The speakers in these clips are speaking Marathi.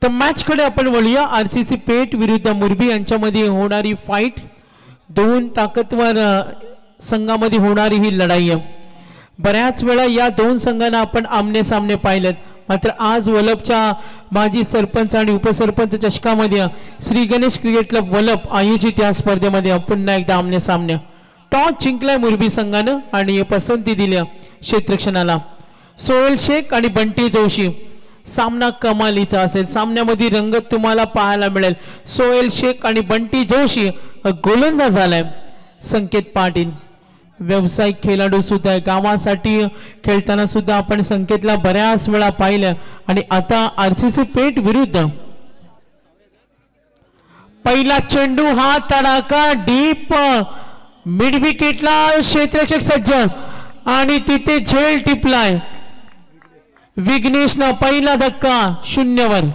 तर मॅच कडे आपण वळूया। आरसीसी पेठ विरुद्ध मुरबी यांच्यामध्ये होणारी फाईट, दोन ताकदवर संघामध्ये होणारी ही लढाई आहे। बऱ्याच वेळा या दोन संघांना आपण आमने सामने पाहिलेत, मात्र आज वलपच्या माजी सरपंच आणि उपसरपंच चषकामध्ये श्री गणेश क्रिकेट क्लब वलप आयोजित या स्पर्धेमध्ये पुन्हा एकदा आमने सामने। टॉस जिंकलाय मुरबी संघानं आणि पसंती दिली क्षेत्ररक्षणाला। सोहेल शेख आणि बंटी जोशी, सामना कमालीचा असेल। सामन्यामध्ये रंगत तुम्हाला पाहायला मिळेल। सोहेल शेख आणि बंटी जोशी गोलंदाज झालाय। संकेत पाटील व्यावसायिक खेळाडू सुद्धा आहे, गावासाठी खेळताना सुद्धा आपण संकेतला बऱ्याच वेळा पाहिलं। आणि आता आरसीसी पेठ विरुद्ध पहिला चेंडू, हा तडाका डीप मिड विकेटला, क्षेत्ररक्षक सज्ज आणि तिथे झेल टिपलाय विघ्नेशनं। पहिला धक्का 0 वर।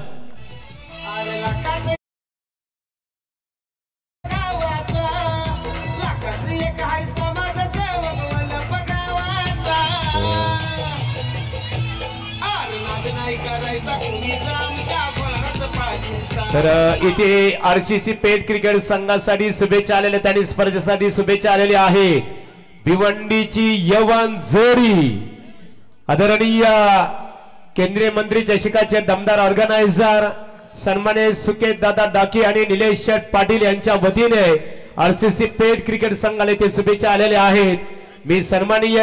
तर इथे आरसीसी पेठ क्रिकेट संघासाठी शुभेच्छा आलेल्या, त्यांनी स्पर्धेसाठी शुभेच्छा आलेल्या आहेत। भिवंडीची यवन जोडी, आदरणीय केंद्रीय मंत्री चषकाचे दमदार ऑर्गनायझर सन्माननीय सुकेत दादा डाके आणि निलेश शेठ पाटील यांच्या वतीने आरसीसी पेठ क्रिकेट संघाला ते शुभेच्छा आलेल्या आहेत। मी सन्माननीय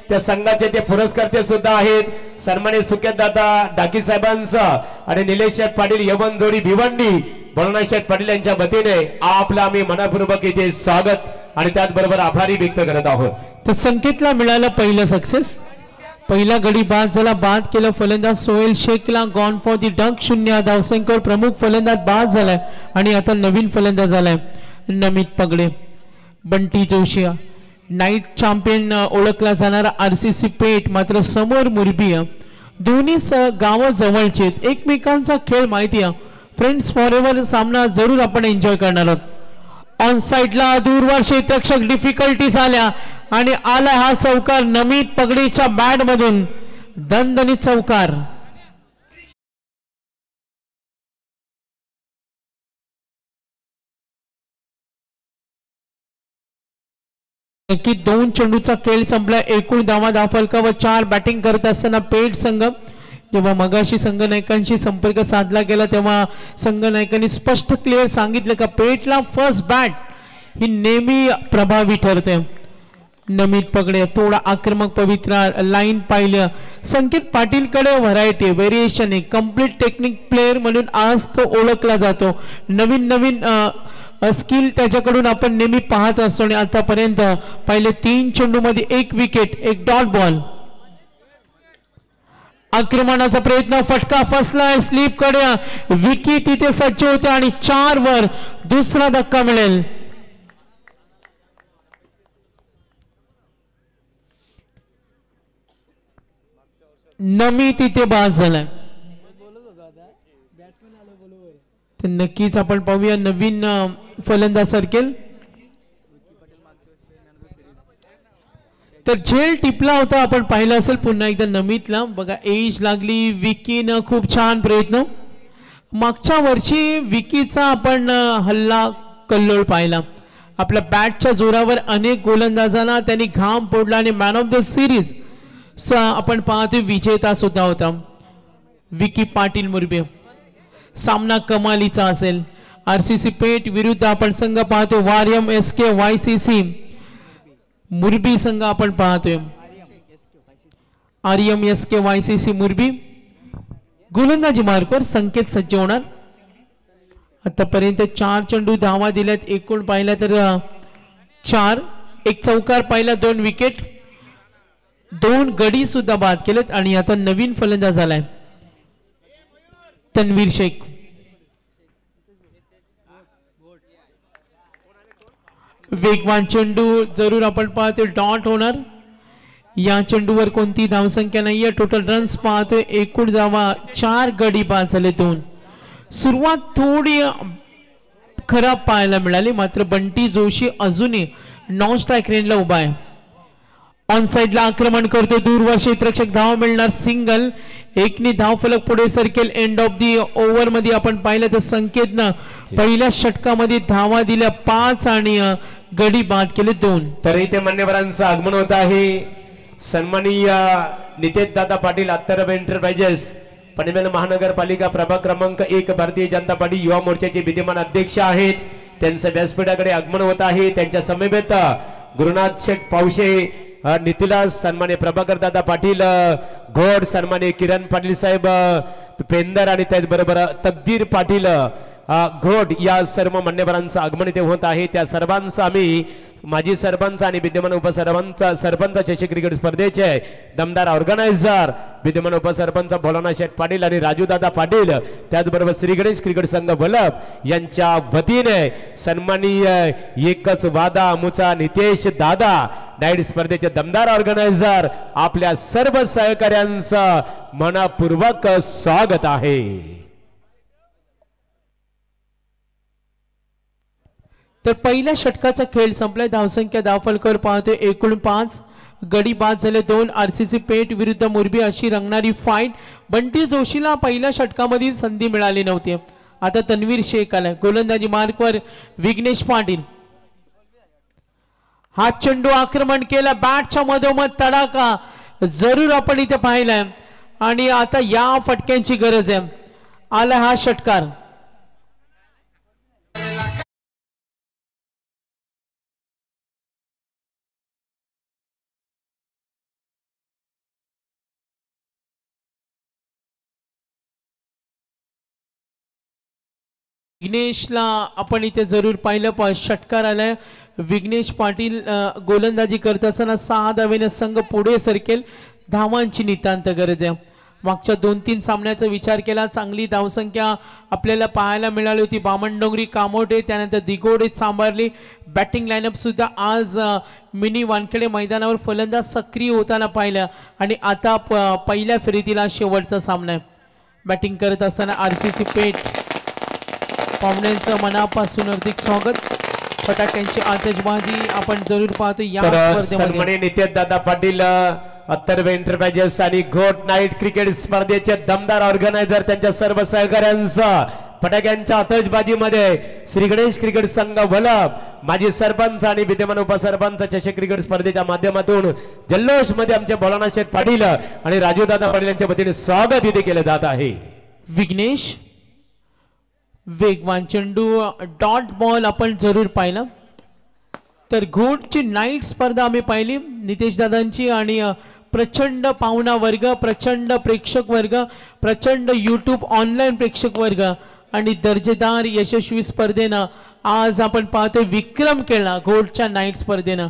त्या संघाचे ते पुरस्कर्ते सुद्धा आहेत, सन्माननीय सुकेत दादा डाकी साहेबांचं आणि निलेश शेठ पाटील यवन जोडी भिवंडी बळवंत शेठ पाटील यांच्या वतीने आपलं आम्ही मनपूर्वक इथे स्वागत आणि त्याचबरोबर आभारी व्यक्त करत आहोत। तर संकेतला मिळालं पहिलं सक्सेस, पहिला गडी बाद झाला। बाद केलं फलंदाज सोहेल शेखला, गॉन फॉर दी डक 0 धावसंख्येवर प्रमुख फलंदाज बाद झालाय। आणि आता नवीन फलंदाज झालाय नमित पगडे। बंटी जोशी नाईट चॅम्पियन ओळखला जाणारा आरसीसी पेठ, मात्र समोर मुरबी। दोन्ही गाव जवळचे, एकमेकांचा खेळ माहिती आहे। फ्रेंड्स फॉरएव्हर सामना जरूर आपण एन्जॉय करणार आहोत। ऑन साइडला दूरवर क्षेत्ररक्षक डिफिकल्टी झाल्या आणि आला हा चौकार नमित पगडीच्या बॅट मधून, दणदणीत चौकार। नक्की दोन चेंडूचा खेळ संपला। एकूण धावा फलकावर 4 बॅटिंग करत असताना पेठ संघ, जेव्हा मगाशी संघनायकांशी संपर्क साधला गेला तेव्हा संघनायकांनी स्पष्ट क्लिअर सांगितलं का पेठला फर्स्ट बॅट ही नेहमी प्रभावी ठरते। नमित पगडे थोडा आक्रमक पवित्रा लाईन पाहिलं। संकेत पाटील कडे व्हरायटी व्हेरिएशन आहे, कम्प्लीट टेक्निक प्लेयर म्हणून आज तो ओळखला जातो। नवीन नवीन स्किल त्याच्याकडून आपण नेहमी पाहत असतो आणि आतापर्यंत पहिले 3 चेंडू मध्ये 1 विकेट, 1 डॉट बॉल। आक्रमणाचा प्रयत्न, फटका फसलाय स्लीप कडे, विकी तिथे सज्ज होते आणि 4 वर दुसरा धक्का मिळेल। नमी तिथे बाद झालाय। तर नक्कीच आपण पाहूया नवीन फलंदाज सरकेल। तर झेल टिपला होता, आपण पाहिलं असेल पुन्हा एकदा नमितला बघा एज लागली। विकीनं खूप छान प्रयत्न, मागच्या वर्षी विकीचा आपण हल्ला कल्लोळ पाहिला। आपल्या बॅटच्या जोरावर अनेक गोलंदाजांना त्यांनी घाम फोडला आणि मॅन ऑफ द सिरीज आपण पाहतोय विजेता सुद्धा होता विकी पाटील मुरबे। सामना कमालीचा असेल। आरसीसी पेठ विरुद्ध आपण संघ पाहतोय वारियम एसके वायसीसी मुरबी संघ आपण पाहतोय। आर्यम एसके वायसीसी मुरबी गोलंदाजी मार्कवर संकेत सज्ज होणार। आतापर्यंत 4 चेंडू धावा दिल्यात, एकूण पाहिला तर 4, 1 चौकार पाहिला, 2 विकेट, 2 गडी सुद्धा बाद केलेत। आणि आता नवीन फलंदाज झालाय तन्वीर शेख। वेगवान चेंडू जरूर आपण पाहतोय डॉट होणार। या चेंडूवर कोणती धावसंख्या नाहीये। टोटल रन्स पाहतोय, एकूण धावा 4, गडी बाद झाले 2। सुरुवात थोडी खराब पाहायला मिळाली, मात्र बंटी जोशी अजूनही नॉन स्ट्राइक रेंजला उभा आहे। ऑन साइडला आक्रमण करतो दूरवर क्षेत्ररक्षक धाव मिळणार सिंगल एकनी धाव फलक पुढे सरकेल एंड ऑफ दी ओव्हर मध्ये आपण पाहिलं तर संकेतनं पहिल्या षटकामध्ये धावा दिल्या 5 आणि गडी बाद केले 2. तर इथे मान्यवरांचं आगमन होत आहे. सन्माननीय नितेश दादा पाटील अत्तर एंटरप्राइजेस पनवेल महानगरपालिका प्रभाग क्रमांक 1 भारतीय जनता पार्टी युवा मोर्चाचे विद्यमान अध्यक्ष आहेत. त्यांचं व्यासपीठाकडे आगमन होत आहे. त्यांच्या समवेत गुरुनाथ शेठ पावशे नितीला सन्मान्य प्रभाकर दादा पाटील घोड सन्मान्य किरण पाटील साहेब पेंदर आणि त्याचबरोबर तकदीर पाटील घोड या सर्व मान्यवरांचं आगमन इथे होत आहे. त्या सर्वांचं आम्ही माजी सरपंच आणि विद्यमान सरपंच चषक क्रिकेट स्पर्धेचे दमदार ऑर्गनायझर विद्यमान उपसरपंच भोलानाथ शेठ पाटील आणि राजूदादा पाटील त्याचबरोबर श्री गणेश क्रिकेट संघ वलभ यांच्या वतीने सन्माननीय एकच वादा मुचा नितेश दादा नाईट स्पर्धेचे दमदार ऑर्गनायझर आपल्या सर्व सहकार्यांचं मनपूर्वक स्वागत आहे. तर पहिल्या षटकाचा खेळ संपलाय. धावसंख्या धावफलकावर पाहतोय एकूण 5 गडी बाद झाले 2. आरसीसी पेठ विरुद्ध मुरबी अशी रंगणारी फाईट. बंटी जोशीला पहिल्या षटकामध्ये संधी मिळाली नव्हती. आता तन्वीर शेख आलाय. गोलंदाजी मार्कवर विघ्नेश पाटील. हा चेंडू आक्रमण केला बॅटच्या मधोमध तडाखा जरूर आपण इथे पाहिलाय आणि आता या फटक्यांची गरज आहे. आला हा षटकार. विघ्नेशला आपण इथे जरूर पाहिलं. षटकार आलाय. विघ्नेश पाटील गोलंदाजी करत असताना 6 धावेने संघ पुढे सरकेल. धावांची नितांत गरज आहे. मागच्या 2-3 सामन्याचा विचार केला चांगली धावसंख्या आपल्याला पाहायला मिळाली होती. बामणडोंगरी कामोठे त्यानंतर दिगोडे सांभाळली. बॅटिंग लाईनअप सुद्धा आज मिनी वानखेडे मैदानावर फलंदाज सक्रिय होताना पाहिलं आणि आता पहिल्या फेरीतील शेवटचा सामना आहे. बॅटिंग करत असताना आरसीसी पेठ पाहुण्यांचं मनापासून हार्दिक स्वागत. फटाक्यांची आतषबाजी आपण जरूर पाहतो या स्पर्धेमध्ये. नितेश दादा पाटील अत्तर एंटरप्राइजेस आणि घोट नाईट क्रिकेट स्पर्धेचे दमदार ऑर्गनायझर त्यांच्या सर्व सहकार्यांचा फटाक्यांच्या आतषबाजीमध्ये श्री गणेश क्रिकेट संघ वलभ माजी सरपंच आणि विद्यमान उपसरपंच चषक क्रिकेट स्पर्धेच्या माध्यमातून जल्लोष मध्ये आमचे भोलानाथ शेठ पाटील आणि राजूदादा पाटील यांच्या वतीने स्वागत इथे केले जात आहे. विघ्नेश वेगवान चेंडू डॉट बॉल आपण जरूर पाहिला. तर घोटची नाईट स्पर्धा आम्ही पाहिली नितेश दादांची आणि प्रचंड पाहुणा वर्ग प्रचंड प्रेक्षक वर्ग प्रचंड यूट्यूब ऑनलाईन प्रेक्षक वर्ग आणि दर्जेदार यशस्वी स्पर्धेनं आज आपण पाहतोय विक्रम केला घोटच्या नाईट स्पर्धेनं.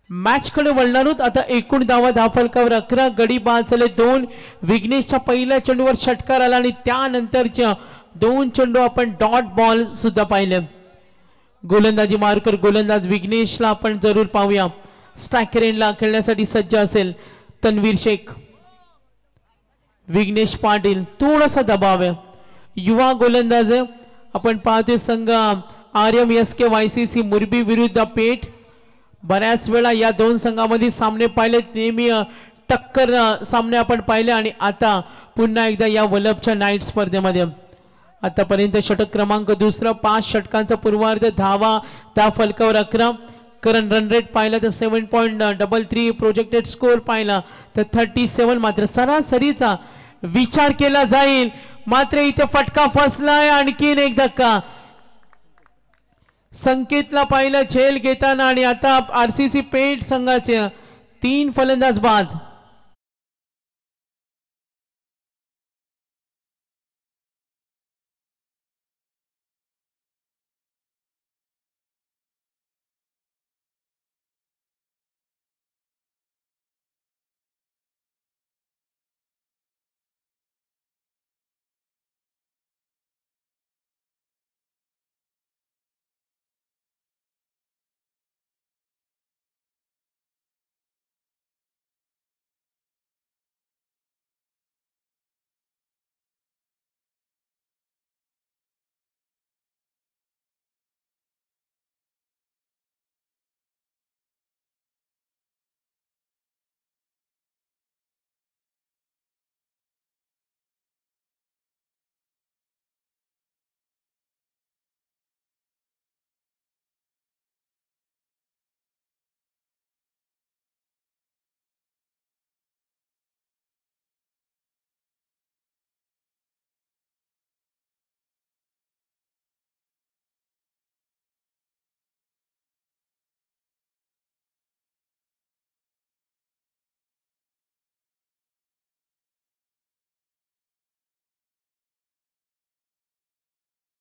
मॅच कडे वळणार आहोत. आता एकूण धावफलकावर 11 गडी बाद झाले 2. विघ्नेशच्या पहिल्या चेंडूवर षटकार आला आणि त्यानंतरच्या 2 चेंडू आपण डॉट बॉल सुद्धा पाहिले. गोलंदाजी मार्कर गोलंदाज विघ्नेशला आपण जरूर पाहूया. स्ट्रायकर एंडला खेळण्यासाठी सज्ज असेल तन्वीर शेख. विघ्नेश पाटील थोडासा दबाव आहे. युवा गोलंदाज आपण पाहतोय संघ RMSK YCC मुरबी विरुद्ध पेठ. बऱ्याच वेळा या 2 संघामध्ये सामने पाहिले नेहमी टक्कर सामने आपण पाहिले आणि आता पुन्हा एकदा या वलभच्या नाईट स्पर्धेमध्ये आतापर्यंत षटक क्रमांक 2 5 षटकांचा पूर्वार्ध धावा त्या फलकावर 11. करंट रन रेट पाहिला तर 7.33 प्रोजेक्टेड स्कोर पाहिला तर 37. मात्र सरासरीचा विचार केला जाईल मात्र इथे फटका फसलाय. आणखीन एक धक्का संकेतला पाहिलं झेल घेताना आणि आता RCC पेठ संघाचे 3 फलंदाज बाद.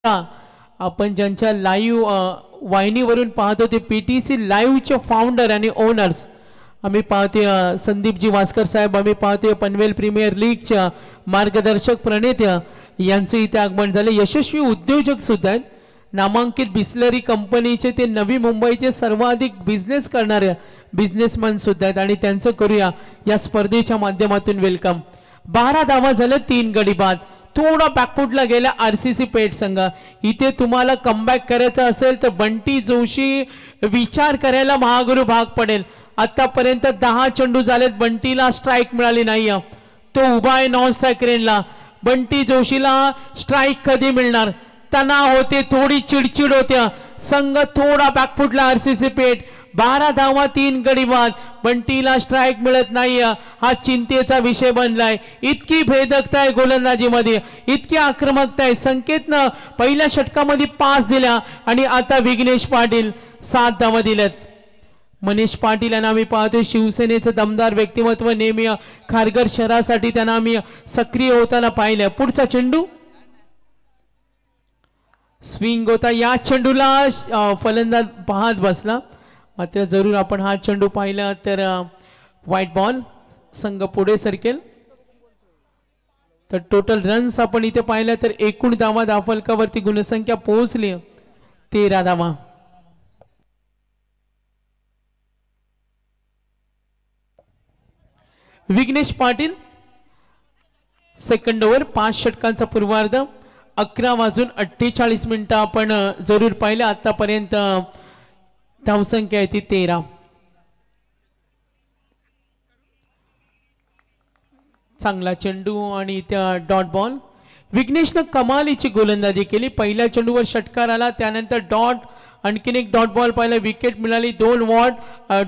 आपण ज्यांच्या लाईव्ह वाहिनीवरून पाहतो ते PTC लाईव्हचे फाउंडर आणि ओनर्स आम्ही पाहतोय संदीपजी वास्कर साहेब, आम्ही पाहतोय पनवेल प्रीमियर लीगच्या मार्गदर्शक प्रणेत्या यांचे इथे आगमन झाले. यशस्वी उद्योजक सुद्धा आहेत, नामांकित बिस्लरी कंपनीचे ते नवी मुंबईचे सर्वाधिक बिझनेस करणारे बिझनेसमॅन सुद्धा आहेत आणि त्यांचं करूया या स्पर्धेच्या माध्यमातून वेलकम. 12 धावा झाल्या, 3 गडी बाद. थोडा बॅकफुटला गेला RCC पेठ संघ. इथे तुम्हाला कमबॅक करायचा असेल तर बंटी जोशी विचार करायला महागुरु भाग पडेल. आतापर्यंत 10 चेंडू झालेत, बंटीला स्ट्राइक मिळाली नाही. तो उभा आहे नॉन स्ट्राइक रेंजला. बंटी जोशीला स्ट्राइक कधी मिळणार? तणाव होते, थोडी चिडचिड होत्या. संघ थोडा बॅकफुटला RCC पेठ. 12 धावा, 3 गडी बाद. बंटीला स्ट्राइक मिळत नाही, हा चिंतेचा विषय बनलाय. इतकी भेदकता आहे गोलंदाजीमध्ये, इतकी आक्रमकता आहे. संकेतनं पहिल्या षटकामध्ये 5 दिल्या आणि आता विघ्नेश पाटील 7 धावा दिल्यात. मनीष पाटील यांना आम्ही पाहतोय शिवसेनेचं दमदार व्यक्तिमत्व, नेहमी खारघर शहरासाठी त्यांना आम्ही सक्रिय होताना पाहिलं. पुढचा चेंडू स्विंग होता, या चेंडूला फलंदाज पाहत बसला. मात्र जरूर आपण हा चेंडू पाहिला तर व्हाईट बॉल, संघ पुढे सरकेल. तर टोटल रन्स आपण इथे पाहिलं तर एकूण धावा धावफलकावरती गुणसंख्या पोहोचली 13 धावा. विघ्नेश पाटील सेकंड ओव्हर, 5 षटकांचा पूर्वार्ध, 11:48 आपण जरूर पाहिलं. आतापर्यंत धावसंख्या आहे ती 13. चांगला चेंडू आणि त्या डॉट बॉल. विघ्नेशनं कमालीची गोलंदाजी केली. पहिल्या चेंडूवर षटकार आला, त्यानंतर डॉट, आणखीन एक डॉट बॉल पाहिला, विकेट मिळाली. 2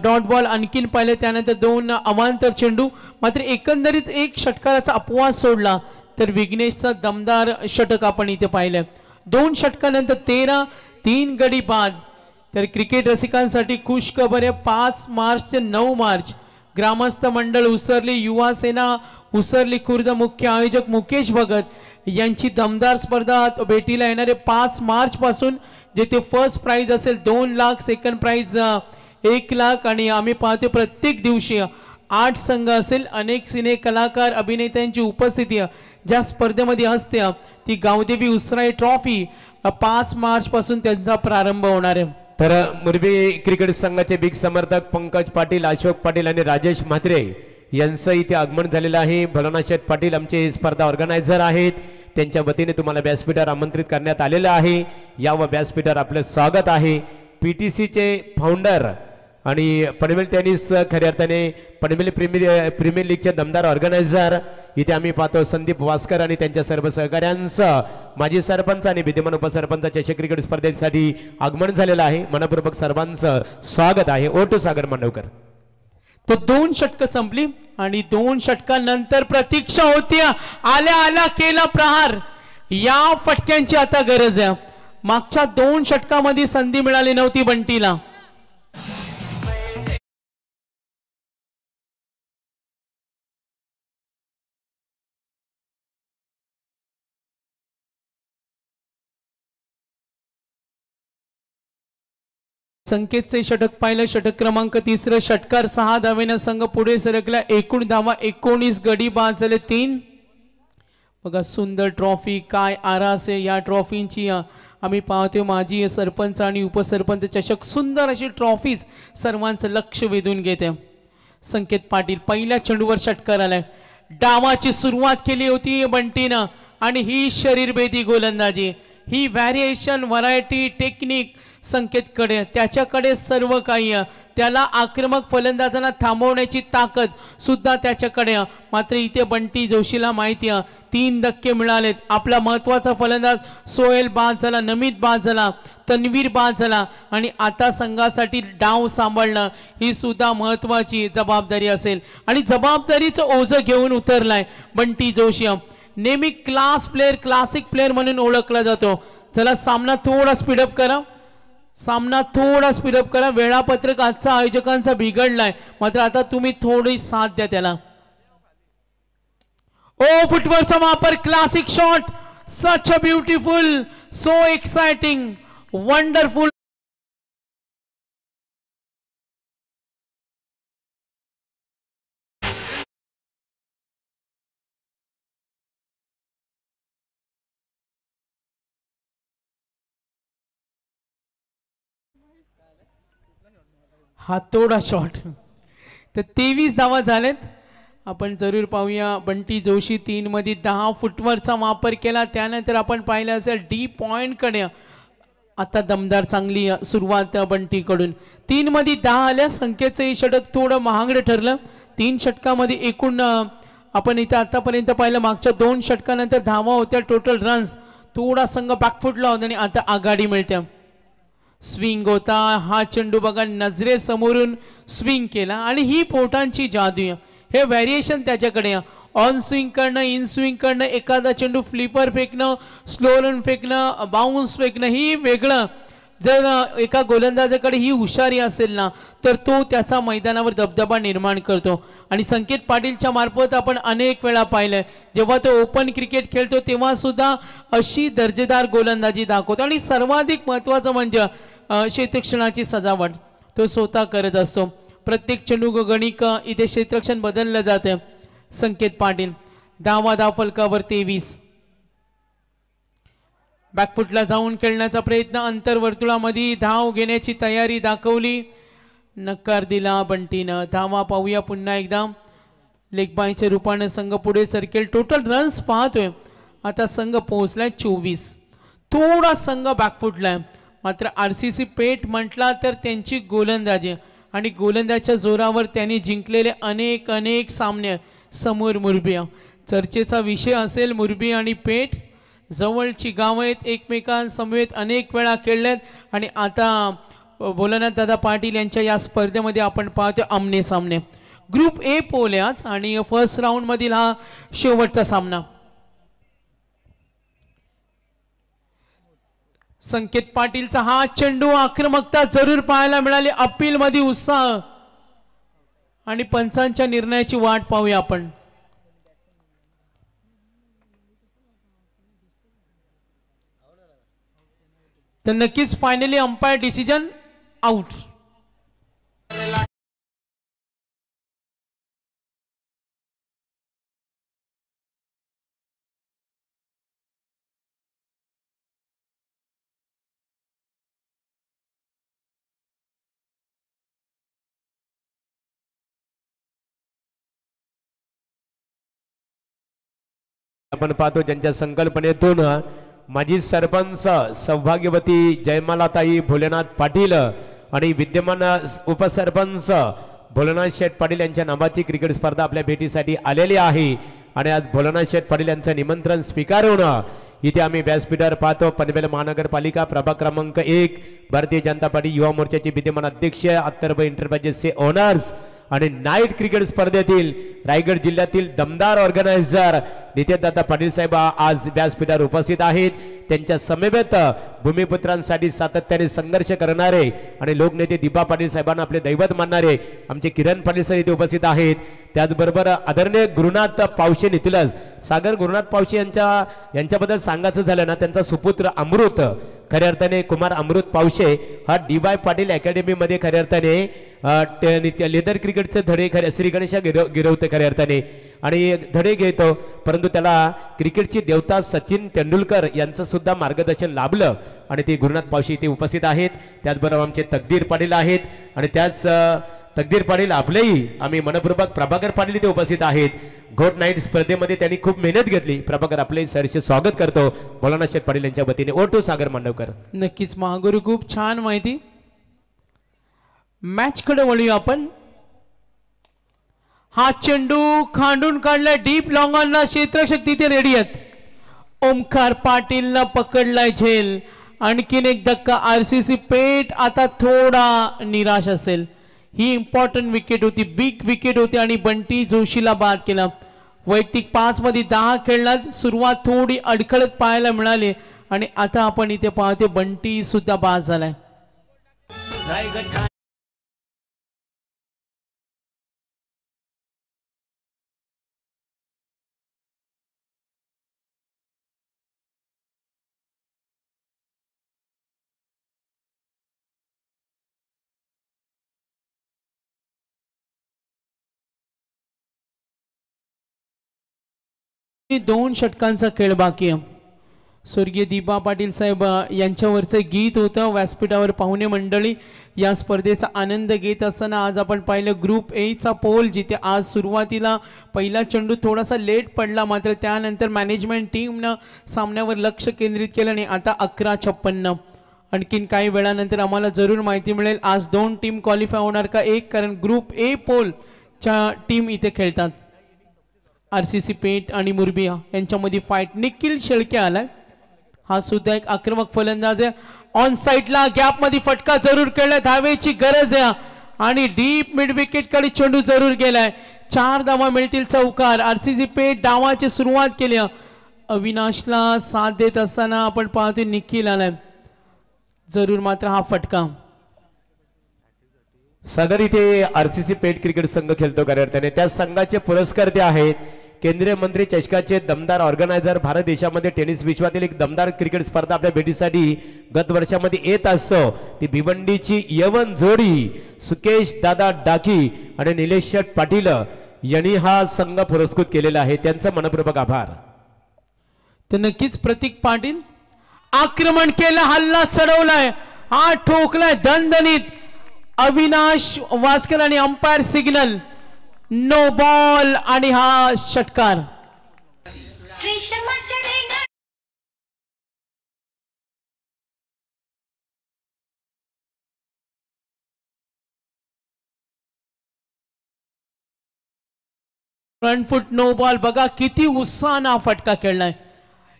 डॉट बॉल आणखीन पाहिले, त्यानंतर 2 अवांतर चेंडू. मात्र एकंदरीत एक षटकाराचा अपवाद सोडला तर विघ्नेशचा दमदार षटक आपण इथे पाहिलं. 2 षटकानंतर 13, 3 गडी बाद. तर क्रिकेट रसिकांसाठी खुश खबर आहे. 5 मार्च ते 9 मार्च ग्रामस्थ मंडळ उसरली, युवा सेना उसरली खुर्द मुख्य आयोजक मुकेश भगत यांची दमदार स्पर्धा भेटीला येणारे 5 मार्च पासून. जेथे फर्स्ट प्राइज असेल 2 लाख, सेकंड प्राइज 1 लाख आणि आम्ही पाहतो प्रत्येक दिवशी 8 संघ असेल. अनेक सिने कलाकार अभिनेत्यांची उपस्थिती ज्या स्पर्धेमध्ये असते ती गावदेवी उसराई ट्रॉफी 5 मार्च पासून त्यांचा प्रारंभ होणार आहे. तर मुरबी क्रिकेट संघाचे बिग समर्थक पंकज पाटील, अशोक पाटील आणि राजेश म्हात्रे यांचं इथे आगमन झालेलं आहे. भोलानाथ शेठ पाटील आमचे स्पर्धा ऑर्गनायझर आहेत, त्यांच्या वतीने तुम्हाला व्यासपीठावर आमंत्रित करण्यात आलेलं आहे. या व व्यासपीठावर आपलं स्वागत आहे. PTCचे फाउंडर आणि पनवेल टेनिस खऱ्या अर्थाने पनवेल प्रीमियर लीगचे दमदार ऑर्गनायझर इथे आम्ही पाहतो संदीप वास्कर आणि त्यांच्या सर्व सहकाऱ्यांचं माजी सरपंच आणि विद्यमान उपसरपंच चषक क्रिकेट स्पर्धेसाठी आगमन झालेलं आहे. मनपूर्वक सर्वांचं स्वागत आहे. ओटू सागर मांडवकर. तो 2 षटक संपली आणि 2 षटकानंतर प्रतीक्षा होती, आल्या आल्या केला प्रहार. या फटक्यांची आता गरज आहे. मागच्या 2 षटकामध्ये संधी मिळाली नव्हती बंटीला. संकेतचे षटक पाहिलं, षटक क्रमांक 3, षटकार 6 धावेने संघ पुढे सरकला. एकूण धावा 19, गडी बाद झाले 3. बघा सुंदर ट्रॉफी, काय आरास आहे या ट्रॉफींची. आम्ही पाहतोय माजी सरपंच आणि उपसरपंच चषक, सुंदर अशी ट्रॉफीज सर्वांचं लक्ष वेधून घेते. संकेत पाटील पहिल्या चेंडूवर षटकार आलाय. डावाची सुरुवात केली होती बंटीनं आणि ही शरीरभेदी गोलंदाजी, ही व्हॅरिएशन, व्हरायटी, टेक्निक संकेतकडे, त्याच्याकडे सर्व काही. त्याला आक्रमक फलंदाजांना थांबवण्याची ताकद सुद्धा त्याच्याकडे. मात्र इथे बंटी जोशीला माहिती 3 धक्के मिळालेत. आपला महत्वाचा फलंदाज सोहेल बाद झाला, नमित बाद झाला, तन्वीर बाद झाला आणि आता संघासाठी डाव सांभाळणं ही सुद्धा महत्वाची जबाबदारी असेल आणि जबाबदारीचं ओझं घेऊन उतरलाय बंटी जोशी. नेहमी क्लास प्लेयर, क्लासिक प्लेयर म्हणून ओळखला जातो. चला सामना थोडा स्पीडअप करा, सामना थोडा स्पीडअप करा. वेळापत्रक आजचा आयोजकांचा बिघडलाय, मात्र आता तुम्ही थोडी साथ द्या त्याला. ओ फुटबॉलचा वापर, classic shot, such a beautiful, so exciting, wonderful. हातोडा शॉट. तर 23 धावा झालेत. आपण जरूर पाहूया. बंटी जोशी 3 मध्ये 10 फुटवरचा वापर केला. त्यानंतर आपण पाहिलं असेल डी पॉइंट कडे आता दमदार चांगली सुरुवात बंटीकडून. 3 मध्ये 10 आल्या. संख्येचं हे षटक थोडं महागडं ठरलं. 3 षटकामध्ये एकूण आपण इथं आतापर्यंत पाहिलं मागच्या 2 षटकानंतर धावा होत्या. टोटल रन्स थोडा संघ बॅकफुटला होता आणि आता आघाडी मिळते. स्विंग होता हा चेंडू बघा नजरेसमोरून स्विंग केला आणि ही पोटांची जादू. हे व्हेरिएशन त्याच्याकडे ऑन स्विंग करणं, इन स्विंग करणं, एखादा चेंडू फ्लिपर फेकणं, स्लो रन फेकणं, बाउन्स फेकणं, ही वेगळं. जर एका गोलंदाजाकडे ही हुशारी असेल ना तर तो त्याचा मैदानावर दबदबा निर्माण करतो. आणि संकेत पाटीलच्या मार्फत आपण अनेक वेळा पाहिलं जेव्हा तो ओपन क्रिकेट खेळतो तेव्हा सुद्धा अशी दर्जेदार गोलंदाजी दाखवतो. आणि सर्वाधिक महत्त्वाचं म्हणजे क्षेत्ररक्षणाची सजावट तो स्वतः करत असतो. प्रत्येक चेंडू गणिक इथे क्षेत्ररक्षण बदललं जाते. संकेत पाटील धाव फलकावर 23. बॅकफुटला जाऊन खेळण्याचा प्रयत्न, अंतर्वर्तुळामध्ये धाव घेण्याची तयारी दाखवली, नकार दिला बंटीनं. धावा पाहूया पुन्हा एकदा. लेग बायच्या रूपाने संघ पुढे सरकेल. टोटल रन्स पाहतोय आता संघ पोहोचलाय 24. थोडा संघ बॅकफुटलाय. मात्र आरसीसी पेठ म्हटला तर त्यांची गोलंदाजी आणि गोलंदाजच्या जोरावर त्यांनी जिंकलेले अनेक अनेक सामने. समोर मुरबी चर्चेचा विषय असेल. मुरबी आणि पेठ जवळची गावं आहेत, एकमेकांसमवेत अनेक वेळा खेळल्यात आणि आता भोलानाथ दादा पाटील यांच्या या स्पर्धेमध्ये आपण पाहतो आमने सामने. ग्रुप ए पोल्याच आणि फर्स्ट राऊंड मधील हा शेवटचा सामना. संकेत पाटीलचा हा चेंडू आक्रमकता जरूर पाहायला मिळाली. अपील मध्ये उत्साह आणि पंचांच्या निर्णयाची वाट पाहूया आपण. तर नक्कीच फायनली अंपायर डिसिजन आउट. आपण पाहतो ज्यांच्या संकल्पनेतून माजी सरपंच सौभाग्यवती जयमालाताई भोलेनाथ पाटील आणि विद्यमान उपसरपंच भोलेनाथ शेठ पाटील यांच्या नावाची क्रिकेट स्पर्धा आपल्या भेटीसाठी आलेली आहे. आणि आज भोलेनाथ शेठ पाटील यांचं निमंत्रण स्वीकारून इथे आम्ही व्यासपीठावर पाहतो. पनवेल महानगरपालिका प्रभाग क्रमांक 1 भारतीय जनता पार्टी युवा मोर्चाचे विद्यमान अध्यक्ष अत्तरब एंटरप्राइजेसचे ओनर्स आणि नाईट क्रिकेट स्पर्धेतील रायगड जिल्ह्यातील दमदार ऑर्गनायझर नितेशदादा पाटील साहेब आज व्यासपीठावर उपस्थित आहेत. त्यांच्या समवेत भूमिपुत्रांसाठी सातत्याने संघर्ष करणारे आणि लोकनेते दीपा पाटील साहेबांना आपले दैवत मानणारे आमचे किरण पाटील सर इथे उपस्थित आहेत. त्याचबरोबर आदरणीय गुरुनाथ पावशे नितिलस सागर गुरुनाथ पावशे यांच्याबद्दल सांगायचं झालं ना त्यांचा सुपुत्र अमृत खऱ्या अर्थाने कुमार अमृत पावशे हा डी.वाय. पाटील अकॅडमी मध्ये खऱ्या अर्थाने लेदर क्रिकेटचे धडे श्री गणेशा गिरवते खऱ्या अर्थाने आणि धडे घेतो. परंतु त्याला क्रिकेटची देवता सचिन तेंडुलकर यांचं सुद्धा मार्गदर्शन लाभलं आणि ते गुरुनाथ पावशे इथे उपस्थित आहेत. त्याचबरोबर आमचे तकदीर पाटील आहेत आणि त्याच तकदीर पाटील आपलेही आम्ही मनपूर्वक प्रभाकर पाटील इथे उपस्थित आहेत. गोट नाईट स्पर्धेमध्ये त्यांनी खूप मेहनत घेतली. प्रभाकर आपले सरचे स्वागत करतो भोलानाथ शेठ पाटील यांच्या वतीने. ओटू सागर मांडवकर. नक्कीच महागुरु खूप छान माहिती. मॅच कडे वळूया आपण. हा चेंडू खांडून काढला डीप लॉंग ऑनला. क्षेत्ररक्षक तिथे रेडी आहेत. ओमकार पाटीलला पकडलाय झेल. आणखीन एक धक्का. आरसीसी पेठ आता थोडा निराश असेल. ही इम्पॉर्टंट विकेट होती, बिग विकेट होती आणि बंटी जोशीला बाद केला. वैयक्तिक 5 मध्ये 10 खेळण्यात सुरुवात थोडी अडखळत पाहायला मिळाली आणि आता आपण इथे पाहतो बंटी सुद्धा बाद झालाय. 2 षटकांचा खेळ बाकी आहे. स्वर्गीय दीपा पाटील साहेब यांच्यावरचं गीत होतं. व्यासपीठावर पाहुणे मंडळी या स्पर्धेचा आनंद घेत असताना आज आपण पाहिलं ग्रुप ए चा पोल, जिथे आज सुरुवातीला पहिला चेंडू थोडासा लेट पडला, मात्र त्यानंतर मॅनेजमेंट टीमनं सामन्यावर लक्ष केंद्रित केलं आणि आता 11:56. आणखीन काही वेळानंतर आम्हाला जरूर माहिती मिळेल आज 2 टीम क्वालिफाय होणार का एक, कारण ग्रुप ए पोलच्या टीम इथे खेळतात. RCC पेठ आणि मुरबिया यांच्यामध्ये फाईट. निखिल शेळके आलाय, हा सुद्धा एक आक्रमक फलंदाज आहे. ऑन साइडला गॅप मध्ये फटका जरूर केलाय, धावेची गरज आहे आणि डीप मिड विकेट कडे चेंडू जरूर गेलाय. 4 धावा मिळतील चौकार. RCC पेठ डावाची सुरुवात केली. अविनाशला साथ देत असताना आपण पाहतोय निखिल आलाय, जरूर मात्र हा फटका. सदर इथे RCC पेठ क्रिकेट संघ खेळतो कार्यकर्त्याने. त्या संघाचे पुरस्कार ते आहेत केंद्रीय मंत्री चषकाचे दमदार ऑर्गनायझर. भारत देशामध्ये टेनिस विश्वातील एक दमदार क्रिकेट स्पर्धा आपल्या भेटीसाठी गत वर्षामध्ये येत असतो. ती भिवंडीची यवन जोडी सुकेश दादा डाकी आणि निलेश शेठ पाटील यांनी हा संघ पुरस्कृत केलेला आहे. त्यांचा मनपूर्वक आभार. तर नक्कीच प्रतीक पाटील आक्रमण केलं, हल्ला चढवलाय, हा ठोकलाय दणदणीत. अविनाश वास्कर आणि अंपायर सिग्नल नो बॉल आणि हा षटकार. Front foot no ball. बघा किती उत्साहानं हा फटका खेळलाय.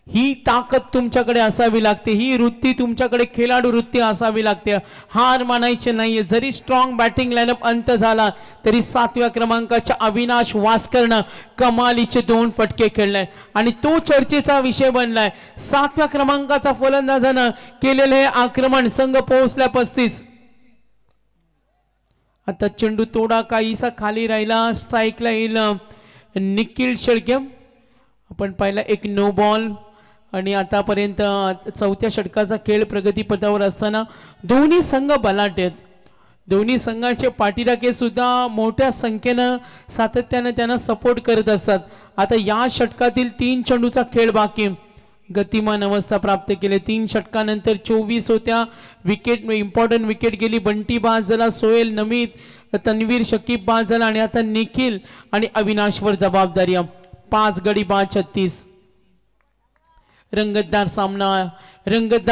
ही ताकद तुमच्याकडे असावी लागते, ही वृत्ती तुमच्याकडे खेळाडू वृत्ती असावी लागते. हार मानायचे नाहीये. जरी स्ट्रॉंग बॅटिंग लाईनअप अंत झाला तरी 7व्या क्रमांकाच्या अविनाश वास्करनं कमालीचे 2 फटके खेळले आणि तो चर्चेचा विषय बनलाय. 7व्या क्रमांकाचा फलंदाजानं केलेले हे आक्रमण. संघ पोहोचला 35. आता चेंडू तोडा काहीसा खाली राहिला, स्ट्राईकला येईल निखिल शेळके. आपण पाहिला एक नो बॉल आणि आतापर्यंत 4थ्या षटकाचा खेळ प्रगतीपथावर असताना दोन्ही संघ बलाढ्य आहेत. दोन्ही संघाचे पाठीराखे सुद्धा मोठ्या संख्येनं सातत्यानं त्यांना सपोर्ट करत असतात. आता या षटकातील 3 चेंडूचा खेळ बाकी. गतिमान अवस्था प्राप्त केले. 3 षटकानंतर 24 होत्या. विकेट इम्पॉर्टंट विकेट गेली. बंटी बाद झाला, सोहेल नमीत, तन्वीर शकीब बाद झाला आणि आता निखिल आणि अविनाशवर जबाबदारी. 5 गडी बाद 36. रंगतदार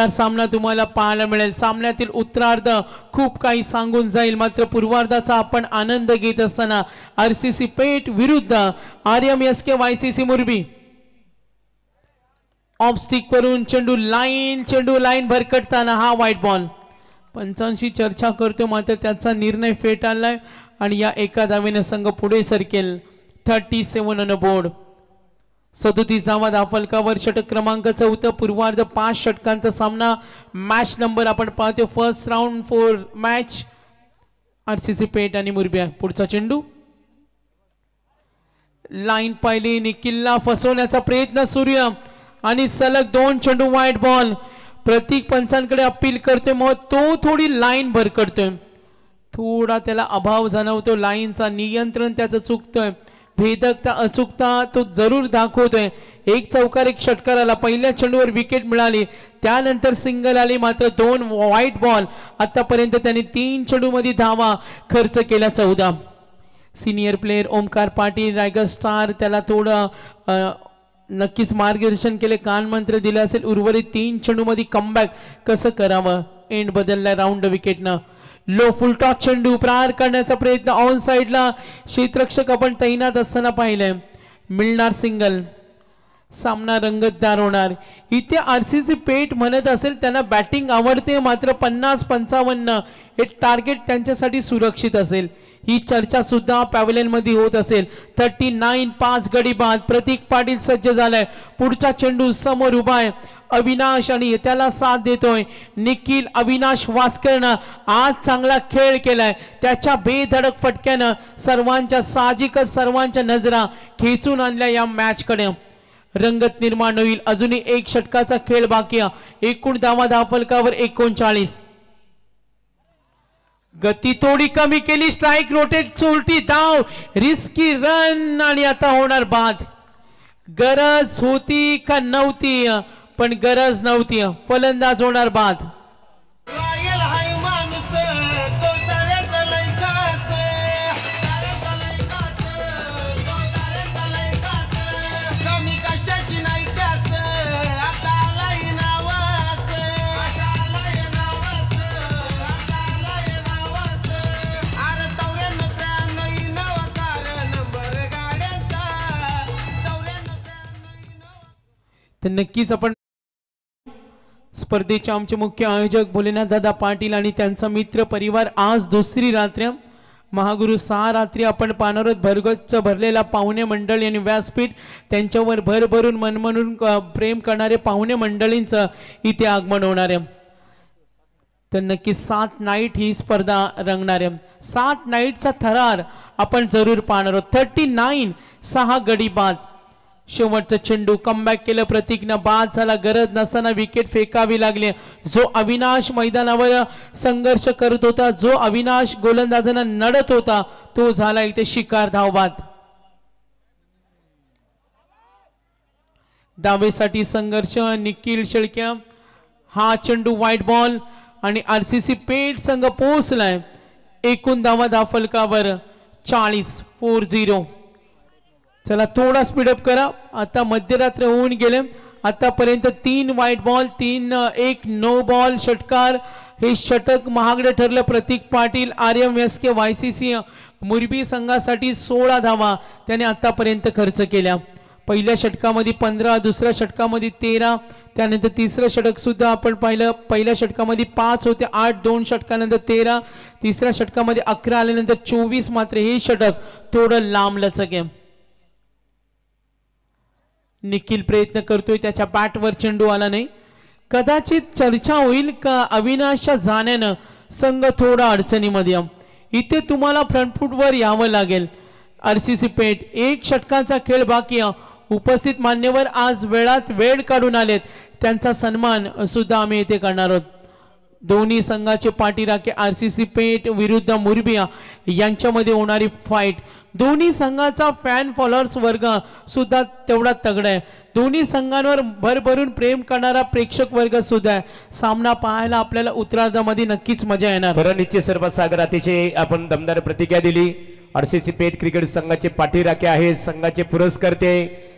सामना तुम्हाला पाहायला मिळेल. सामन्यातील उत्तरार्ध खूप काही सांगून जाईल, मात्र पूर्वार्धाचा आपण आनंद घेत असताना RCC पेठ विरुद्ध RMSK YCC मुरबी. ऑफ स्टिक वरून चेंडू लाईन भरकटताना हा व्हाईट बॉल. पंचांशी चर्चा करतो, मात्र त्याचा निर्णय फेटाळलाय आणि या एका धावेने संघ पुढे सरकेल. 37 ऑन बोर्ड. 37 धावा धाफलकावर. षटक क्रमांक 4. पूर्वार्ध 5 षटकांचा सामना. मॅच नंबर आपण पाहतो फर्स्ट राऊंड 4 मॅच RCC पेठ आणि मुरबिया. पुढचा चेंडू लाईन पाहिली, निखिलला फसवण्याचा प्रयत्न सूर्य आणि सलग 2 चेंडू व्हाईट बॉल. प्रतीक पंचांकडे अपील करतोय, मग तो थोडी लाईन भरकटतोय, थोडा त्याला अभाव जाणवतो. लाईनचा नियंत्रण त्याचं चुकतोय, भेदकता अचूकता तो जरूर दाखवतोय. 1 चौकार 1 षटकार आला. पहिल्या चेंडूवर विकेट मिळाली, त्यानंतर सिंगल आली, मात्र 2 व्हाईट बॉल. आतापर्यंत त्यांनी 3 चेंडू मध्ये धावा खर्च केल्या 14. Senior player Omkar Patil Raigad star त्याला थोडं नक्कीच मार्गदर्शन केले, कानमंत्र दिले असेल. उर्वरित 3 चेंडू मध्ये कमबॅक कसं करावं. एंड बदलला राऊंड विकेटनं. लो फुलटॉस चेंडू प्रहार करण्याचा प्रयत्न. ऑन साइडला क्षेत्ररक्षक आपण तैनात असताना पाहिलंय. मिळणार सिंगल. सामना रंगतदार होणार. इथे RCC पेठ म्हणत असेल त्यांना बॅटिंग आवडते, मात्र 50-55 हे टार्गेट त्यांच्यासाठी सुरक्षित असेल. ही चर्चा सुद्धा पॅव्हलियन मध्ये होत असेल. 39 5 गडी बाद. प्रतीक पाटील सज्ज झालाय. पुढचा चेंडू समोर उभा आहे अविनाश आणि त्याला साथ देतोय निखिल. अविनाश वास्करनं आज चांगला खेळ केलाय. त्याच्या बेधडक फटक्यानं सर्वांच्या साहजिकच सर्वांच्या नजरा खेचून आणल्या या मॅच कडे. रंगत निर्माण होईल. अजूनही 1 षटकाचा खेळ बाकी. एकूण धावा धाफलकावर 39. गती थोडी कमी केली. स्ट्राइक रोटेट चोरटी धाव रिस्की रन आणि आता होणार बाद. गरज होती का नव्हती, पण गरज नव्हती. फलंदाज होणार बाद. रायल हाय माणूस तो साऱ्याचा लय खास, साऱ्याचा लय खास, तो साऱ्याचा लय खास. कमी कशाची नाही त्यास, आता आलाय नावास, आता आलाय नावास, आता आलाय नावास. अरे 94 नवकार नंबर गाड्यांचा, 94 तर नक्कीच आपण स्पर्धेचे आमचे मुख्य आयोजक भोलेनाथ दादा पाटील आणि त्यांचा मित्र परिवार आज दुसरी रात्र महागुरु 6 रात्री आपण पाहणार भरगच्च भरलेला पाहुणे मंडळी आणि व्यासपीठ त्यांच्यावर भरभरून मनमनून प्रेम करणारे पाहुणे मंडळींचं इथे आगमन होणार आहे. तर नक्की 7 नाईट ही स्पर्धा रंगणार आहे. 7 नाईटचा थरार आपण जरूर पाहणार आहोत. 39 6 गडी बाद. शेवटचा चेंडू कमबॅक केलं प्रतीकनं, बाद झाला. गरज नसताना विकेट फेकावी लागली. जो अविनाश मैदानावर संघर्ष करत होता, जो अविनाश गोलंदाजांना नडत होता, तो झाला इथे शिकार धावबाद. दावेसाठी संघर्ष. निखिल शेळके हा चेंडू व्हाईट बॉल आणि आरसीसी पेठ संघ पोहोचलाय. एकूण धावा धाफलकावर 40. चला थोडा स्पीडअप करा. आता मध्यरात्र होऊन गेले. आतापर्यंत 3 व्हाईट बॉल, 1 नो बॉल षटकार. हे षटक महागडे ठरलं. प्रतीक पाटील RMSK YCC मुरबी संघासाठी 16 धावा त्याने आतापर्यंत खर्च केल्या. पहिल्या षटकामध्ये 15, दुसऱ्या षटकामध्ये 13, त्यानंतर तिसरं षटक सुद्धा आपण पाहिलं. पहिल्या षटकामध्ये 5 होते, 8 2 षटकानंतर 13, तिसऱ्या षटकामध्ये 11 आल्यानंतर 24. मात्र हे षटक थोडं लांब लचक आहे. निखिल प्रयत्न करतोय, त्याच्या बॅटवर चेंडू आला नाही. कदाचित चर्चा होईल का अविनाशच्या जाण्यानं संघ थोडा अडचणीमध्ये. इथे तुम्हाला फ्रंटफूटवर यावं लागेल. RCC पेठ 1 षटकांचा खेळ बाकी. उपस्थित मान्यवर आज वेळात वेळ काढून आलेत, त्यांचा सन्मान सुद्धा आम्ही इथे करणार आहोत. दोन्ही संघाचे पाठीराखे RCC पेठ विरुद्ध मुरबिया यांच्यामध्ये होणारी फाईट. दोन्ही संघाचा फॅन फॉलोअर्स वर्ग सुद्धा तेवढा तगडा आहे. दोन्ही संघांवर भरभरून प्रेम करणारा प्रेक्षक वर्ग सुद्धा आहे. सामना पाहायला आपल्याला उत्तरार्धामध्ये नक्कीच मजा येणार. बरं, निश्चित सर्वात सागर अतिशय आपण दमदार प्रतिक्रिया दिली. RCC पेठ क्रिकेट संघाचे पाठीराखे आहे, संघाचे पुरस्कर्ते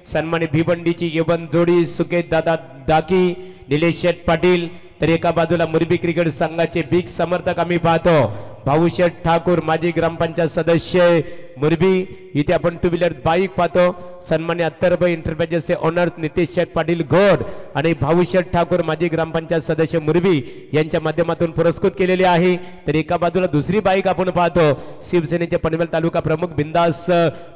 सन्मानित भिवंडीची यवन जोडी सुकेत दादा दाकी, निलेश शेठ पाटील. तर एका बाजूला मुरबी क्रिकेट संघाचे बिग समर्थक आम्ही पाहतो भाऊशेठ ठाकूर, माजी ग्रामपंचायत सदस्य मुरबी. इथे आपण 2 व्हीलर बाईक पाहतो. सन्मान्य अत्तरबाई एंटरप्राइजेसचे ओनर नितेश शेठ पाटील घोड आणि भाऊशेठ ठाकूर, माजी ग्रामपंचायत सदस्य मुरबी यांच्या माध्यमातून पुरस्कृत केलेले आहे. तर एका बाजूला दुसरी बाईक आपण पाहतो शिवसेनेचे पनवेल तालुका प्रमुख बिंदास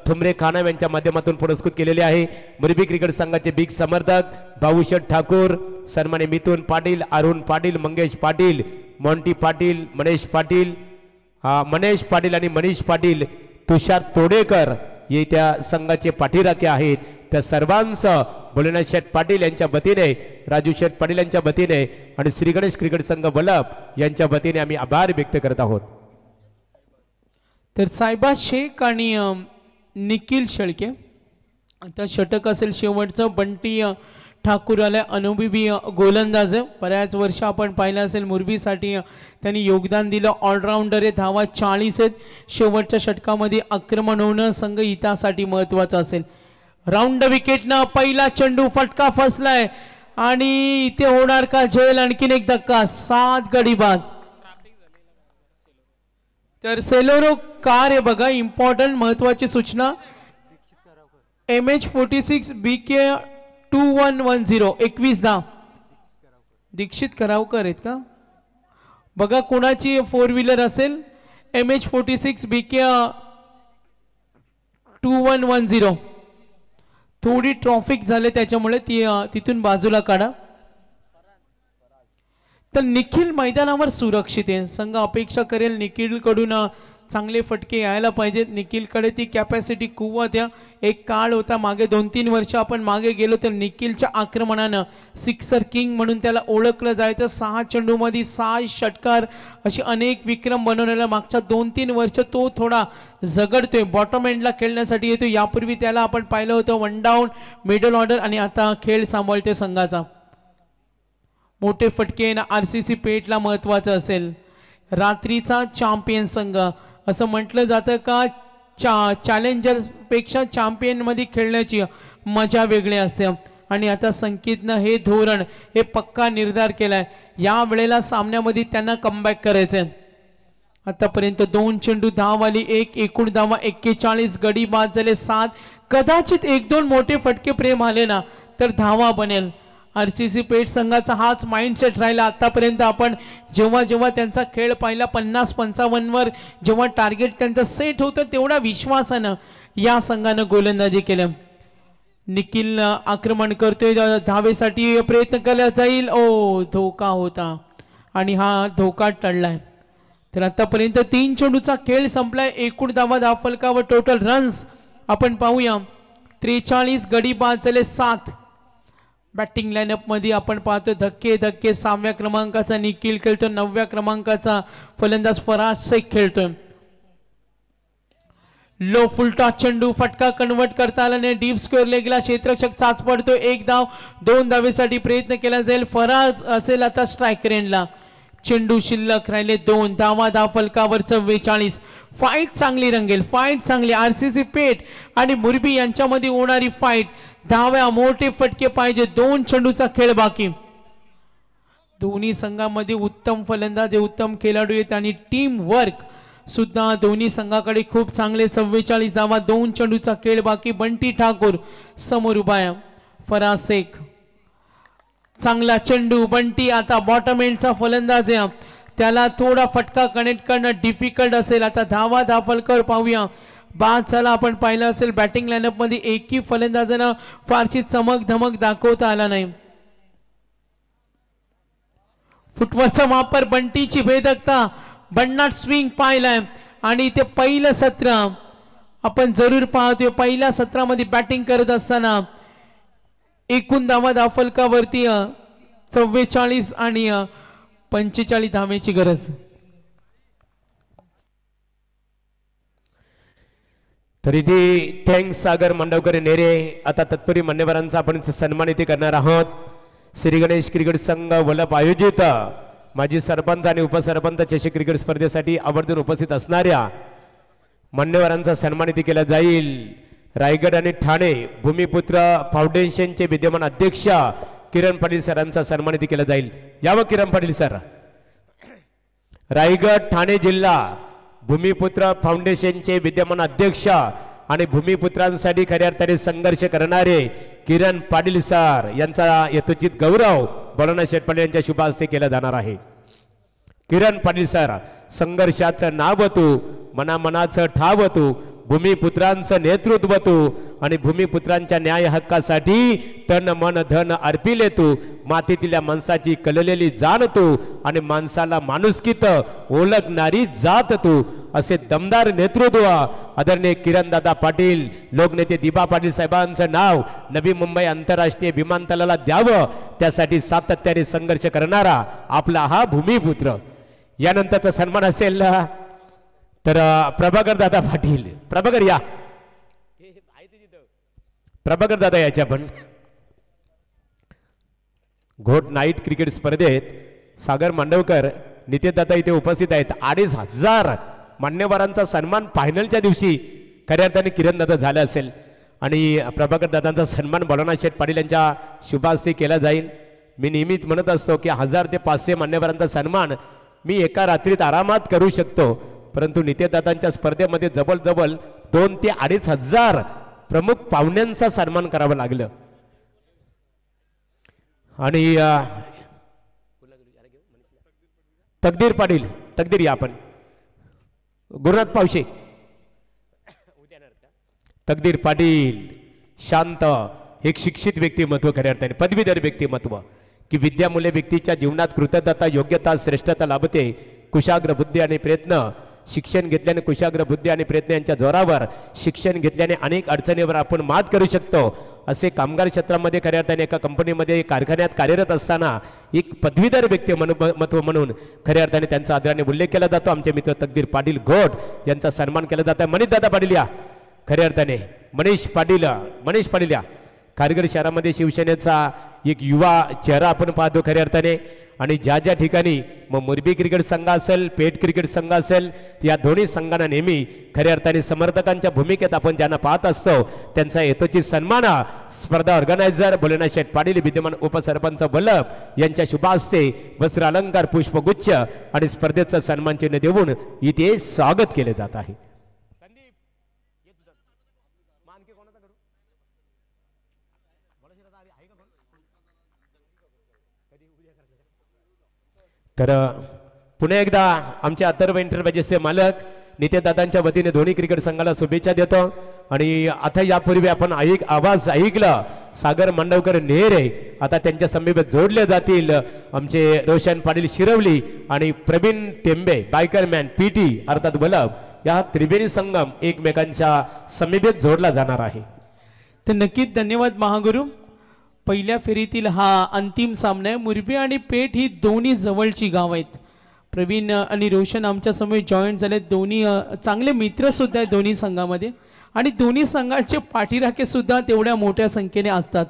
ठुमरे खाना यांच्या माध्यमातून पुरस्कृत केलेले आहे. मुरबी क्रिकेट संघाचे बिग समर्थक भाऊशेठ ठाकूर, सन्मान्य मिथुन पाटील, अरुण पाटील, मंगेश पाटील, मोंटी पाटील, मनेश पाटील आणि मनीष पाटील, तुषार तोडेकर हे त्या संघाचे पाठीराखे आहेत. त्या सर्वांचं भोलेनाथ शेठ पाटील यांच्या वतीने, राजू शेठ पाटील यांच्या वतीने आणि श्री गणेश क्रिकेट संघ बलप यांच्या वतीने आम्ही आभार व्यक्त करत आहोत. तर सायबा शेख आणि निखिल शेळके आता षटक असेल शेवटचं. बंटी ठाकूर आले, अनुभवी गोलंदाज. बऱ्याच वर्ष आपण पाहिलं असेल मुरबीसाठी त्यांनी योगदान दिलं. ऑलराऊंडर आहे, धावा 40 आहेत. शेवटच्या षटकामध्ये आक्रमण होणं संघ हितासाठी महत्वाचं असेल. राऊंड विकेटनं पहिला चेंडू फटका फसलाय आणि इथे होणार का झेल आणखीन एक धक्का. 7 गडी बाद. तर सेलोरो कार आहे बघा, इम्पॉर्टंट महत्वाची सूचना. MH46 BK 2110 2110 दीक्षित करावकर आहेत का बघा. कोणाची 4 व्हीलर असेल MH46 BK 2110. थोडी ट्रॉफिक झाले त्याच्यामुळे तिथून बाजूला काढा. तर निखिल मैदानावर सुरक्षित आहे. संघ अपेक्षा करेल निखिल कडून चांगले फटके यायला पाहिजेत. निखिलकडे ती कॅपॅसिटी कुवत या. एक काळ होता मागे 2-3 वर्ष आपण मागे गेलो तर निखिलच्या आक्रमणानं सिक्सर किंग म्हणून त्याला ओळखलं जायचं. 6 चेंडूमध्ये 6 षटकार अशी अनेक विक्रम बनवलेला. मागच्या 2-3 वर्ष तो थोडा झगडतोय, बॉटम एंडला खेळण्यासाठी येतो. यापूर्वी त्याला आपण पाहिलं होतं 1 डाऊन मिडल ऑर्डर आणि आता खेळ सांभाळते संघाचा. मोठे फटके ना RCC पेठला महत्वाचं असेल. रात्रीचा चॅम्पियन संघ असं म्हटलं जातं का चॅलेंजर पेक्षा चॅम्पियन मध्ये खेळण्याची मजा वेगळी असते. आणि आता संकेतनं हे धोरण हे पक्का निर्धार केलाय. या वेळेला सामन्यामध्ये त्यांना कमबॅक करायचंय. आतापर्यंत 2 चेंडू 10 वाली 1 एकूण धावा 41 गडी बाद झाले 7. कदाचित 1-2 मोठे फटके प्रेम आले ना तर धावा बनेल. RCC पेठ संघाचा हाच माइंडसेट राहिला. आतापर्यंत आपण जेव्हा जेव्हा त्यांचा खेळ पाहिला 50-55 वर जेव्हा टार्गेट त्यांचं सेट होतं तेवढ्या विश्वासानं या संघानं गोलंदाजी केलं. निखिल आक्रमण करतोय, धावेसाठी प्रयत्न केला जाईल. धोका होता आणि हा धोका टळलाय. तर आतापर्यंत 3 चेंडूचा खेळ संपलाय. एकूण धावा फलकावर टोटल रन्स आपण पाहूया 43 गडी बाद झाले 7. बॅटिंग लाईनअप मध्ये आपण पाहतो धक्के 6व्या क्रमांकाचा निखिल खेळतो, 9व्या क्रमांकाचा फलंदाज फराज शेख खेळतोय. लो फुलटॉस चेंडू फटका कन्वर्ट करता आला नाही. डीप स्क्वेअर लेगला क्षेत्ररक्षक चाच पडतो. 1 धाव 2 धावेसाठी प्रयत्न केला जाईल. फराज असेल आता स्ट्राईक रेंजला. चेंडू शिल्लक राहिले 2 धाव फलकावर 44. फाईट चांगली रंगेल, फाईट चांगली. RCC पेठ आणि मुरबी यांच्यामध्ये होणारी फाईट. धाव्या मोठे फटके पाहिजे. 2 चेंडूचा खेळ बाकी. दोन्ही संघामध्ये उत्तम फलंदाज उत्तम खेळाडू आहेत आणि टीम वर्क सुद्धा दोन्ही संघाकडे खूप चांगले. 44 धावा 2 चेंडूचा खेळ बाकी. बंटी ठाकूर समोर उभा आहे. फराज शेख चांगला चेंडू. बंटी आता बॉटम एंडचा फलंदाज आहे, त्याला थोडा फटका कनेक्ट करणं डिफिकल्ट असेल. आता धावा फलकावर पाहूया. बाद झाला आपण पाहिलं असेल बॅटिंग लाईनअप मध्ये एकही फलंदाजानं फारशी चमक धमक दाखवता आला नाही. फुटवरचा वापर बंटीची भेदकता भन्नाट स्विंग पाहिलाय आणि ते पहिलं सत्र आपण जरूर पाहतोय. पहिल्या सत्रामध्ये बॅटिंग करत असताना एकूण धावा फलकावरती 44 आणि 45 धावेची गरज. तरी ती थँक्स सागर मांडवकर नेरे. आता तत्पूर्वी मान्यवरांचा आपण सन्मानित करणार आहोत. श्री गणेश क्रिकेट संघ वलप आयोजित माजी सरपंच आणि उपसरपंच चषक क्रिकेट स्पर्धेसाठी आवर्जून उपस्थित असणाऱ्या मान्यवरांचा सन्मानित केला जाईल. रायगड आणि ठाणे भूमिपुत्र फाउंडेशनचे विद्यमान अध्यक्ष किरण पाटील सरांचा सन्मानित केला जाईल. यावं किरण पाटील सर. रायगड ठाणे जिल्हा भूमिपुत्र फाउंडेशनचे विद्यमान अध्यक्ष आणि भूमिपुत्रांसाठी खऱ्या अर्थाने संघर्ष करणारे किरण पाटील सर यांचा यथोचित गौरव बोलाना शेटपाडे यांच्या शुभ हस्ते केला जाणार आहे. किरण पाटील सर संघर्षाचं नाव तू, मनामनाचं ठाव तू, भूमिपुत्रांचं नेतृत्व तू आणि भूमिपुत्रांच्या न्याय हक्कासाठी तन मन धन अर्पिले तू. मातीतल्या माणसाची कललेली जाण तू आणि माणसाला माणुसकीत ओळखणारी जात तू. असे दमदार नेतृत्व आदरणीय किरणदादा पाटील, लोकनेते दिबा पाटील साहेबांचं नाव नवी मुंबई आंतरराष्ट्रीय विमानतळाला द्यावं त्यासाठी सातत्याने संघर्ष करणारा आपला हा भूमिपुत्र. यानंतरचा सन्मान असेल तर प्रभाकर दादा पाटील. प्रभाकर या, प्रभाकर दादा याच्या पण घोट नाईट क्रिकेट स्पर्धेत सागर मांडवकर नितेश दादा इथे उपस्थित आहेत. 2500 मान्यवरांचा सन्मान फायनलच्या दिवशी खऱ्या अर्थाने किरण दादा झाला असेल आणि प्रभाकर दादांचा सन्मान बोलाना शेठ पाटील यांच्या शुभास्ते केला जाईल. मी नेहमीच म्हणत असतो की 1000 ते 500 मान्यवरांचा सन्मान मी एका रात्रीत आरामात करू शकतो, परंतु नितेशदादांच्या स्पर्धेमध्ये जवळ 2 ते 2500 प्रमुख पाहुण्यांचा सन्मान करावं लागलं. आणि तकदीर पाटील, तकदीर या आपण. गुरुनाथ पावशे, तकदीर पाटील शांत, एक शिक्षित व्यक्तिमत्व, खऱ्या अर्थाने पदवीधर व्यक्तिमत्व की विद्यामुळे व्यक्तीच्या जीवनात कृतज्ञता, योग्यता, श्रेष्ठता लाभते. कुशाग्र बुद्धी आणि प्रयत्न शिक्षण घेतल्याने कुशाग्र बुद्धी आणि प्रयत्न यांच्या जोरावर शिक्षण घेतल्याने अनेक अडचणीवर आपण मात करू शकतो असे कामगार क्षेत्रामध्ये खऱ्या अर्थाने एका कंपनीमध्ये कारखान्यात कार्यरत असताना एक पदवीधर व्यक्तिमत्व म्हणून खऱ्या अर्थाने त्यांचा आदराने उल्लेख केला जातो. आमचे मित्र तकदीर पाटील घोट यांचा सन्मान केला जातो. मनीष दादा पाटील या खऱ्या अर्थाने मनीष पाटील या खारघर शहरामध्ये शिवसेनेचा एक युवा चेहरा आपण पाहतो खऱ्या अर्थाने. आणि ज्या ज्या ठिकाणी मग मोरबी क्रिकेट संघ असेल पेठ क्रिकेट संघ असेल या दोन्ही संघांना नेहमी खऱ्या अर्थाने समर्थकांच्या भूमिकेत आपण ज्यांना पाहत असतो त्यांचा यथोचित सन्मान स्पर्धा ऑर्गनायझर भोलेनाथ शेठ पाटील विद्यमान उपसरपंच वल्लभ यांच्या शुभ हस्ते वस्त्र अलंकार पुष्पगुच्छ आणि स्पर्धेचं सन्मान चिन्ह देऊन इथे स्वागत केले जात आहे. तर पुन्हा एकदा आमच्या अथर्व एंटरप्राइजेसचे मालक नितेशदादांच्या वतीने दोन्ही क्रिकेट संघाला शुभेच्छा देतो. आणि आता यापूर्वी आपण आवाज ऐकला सागर मांडवकर नेहरे आता त्यांच्या समीप जोडले जातील आमचे रोशन पाटील शिरवली आणि प्रवीण टेंबे बायकरमॅन पीटी अर्थात वल्लभ या त्रिवेणी संगम एकमेकांच्या समीपेत जोडला जाणार आहे. तर नक्कीच धन्यवाद महागुरु. पहिल्या फेरीतील हा अंतिम सामना आहे. मुरबी आणि पेठ ही दोन्ही जवळची गाव आहेत. प्रवीण आणि रोशन आमच्या समोर जॉईंट झाले. दोन्ही चांगले मित्र सुद्धा आहेत दोन्ही संघामध्ये आणि दोन्ही संघाचे पाठीराखे सुद्धा तेवढ्या मोठ्या संख्येने असतात.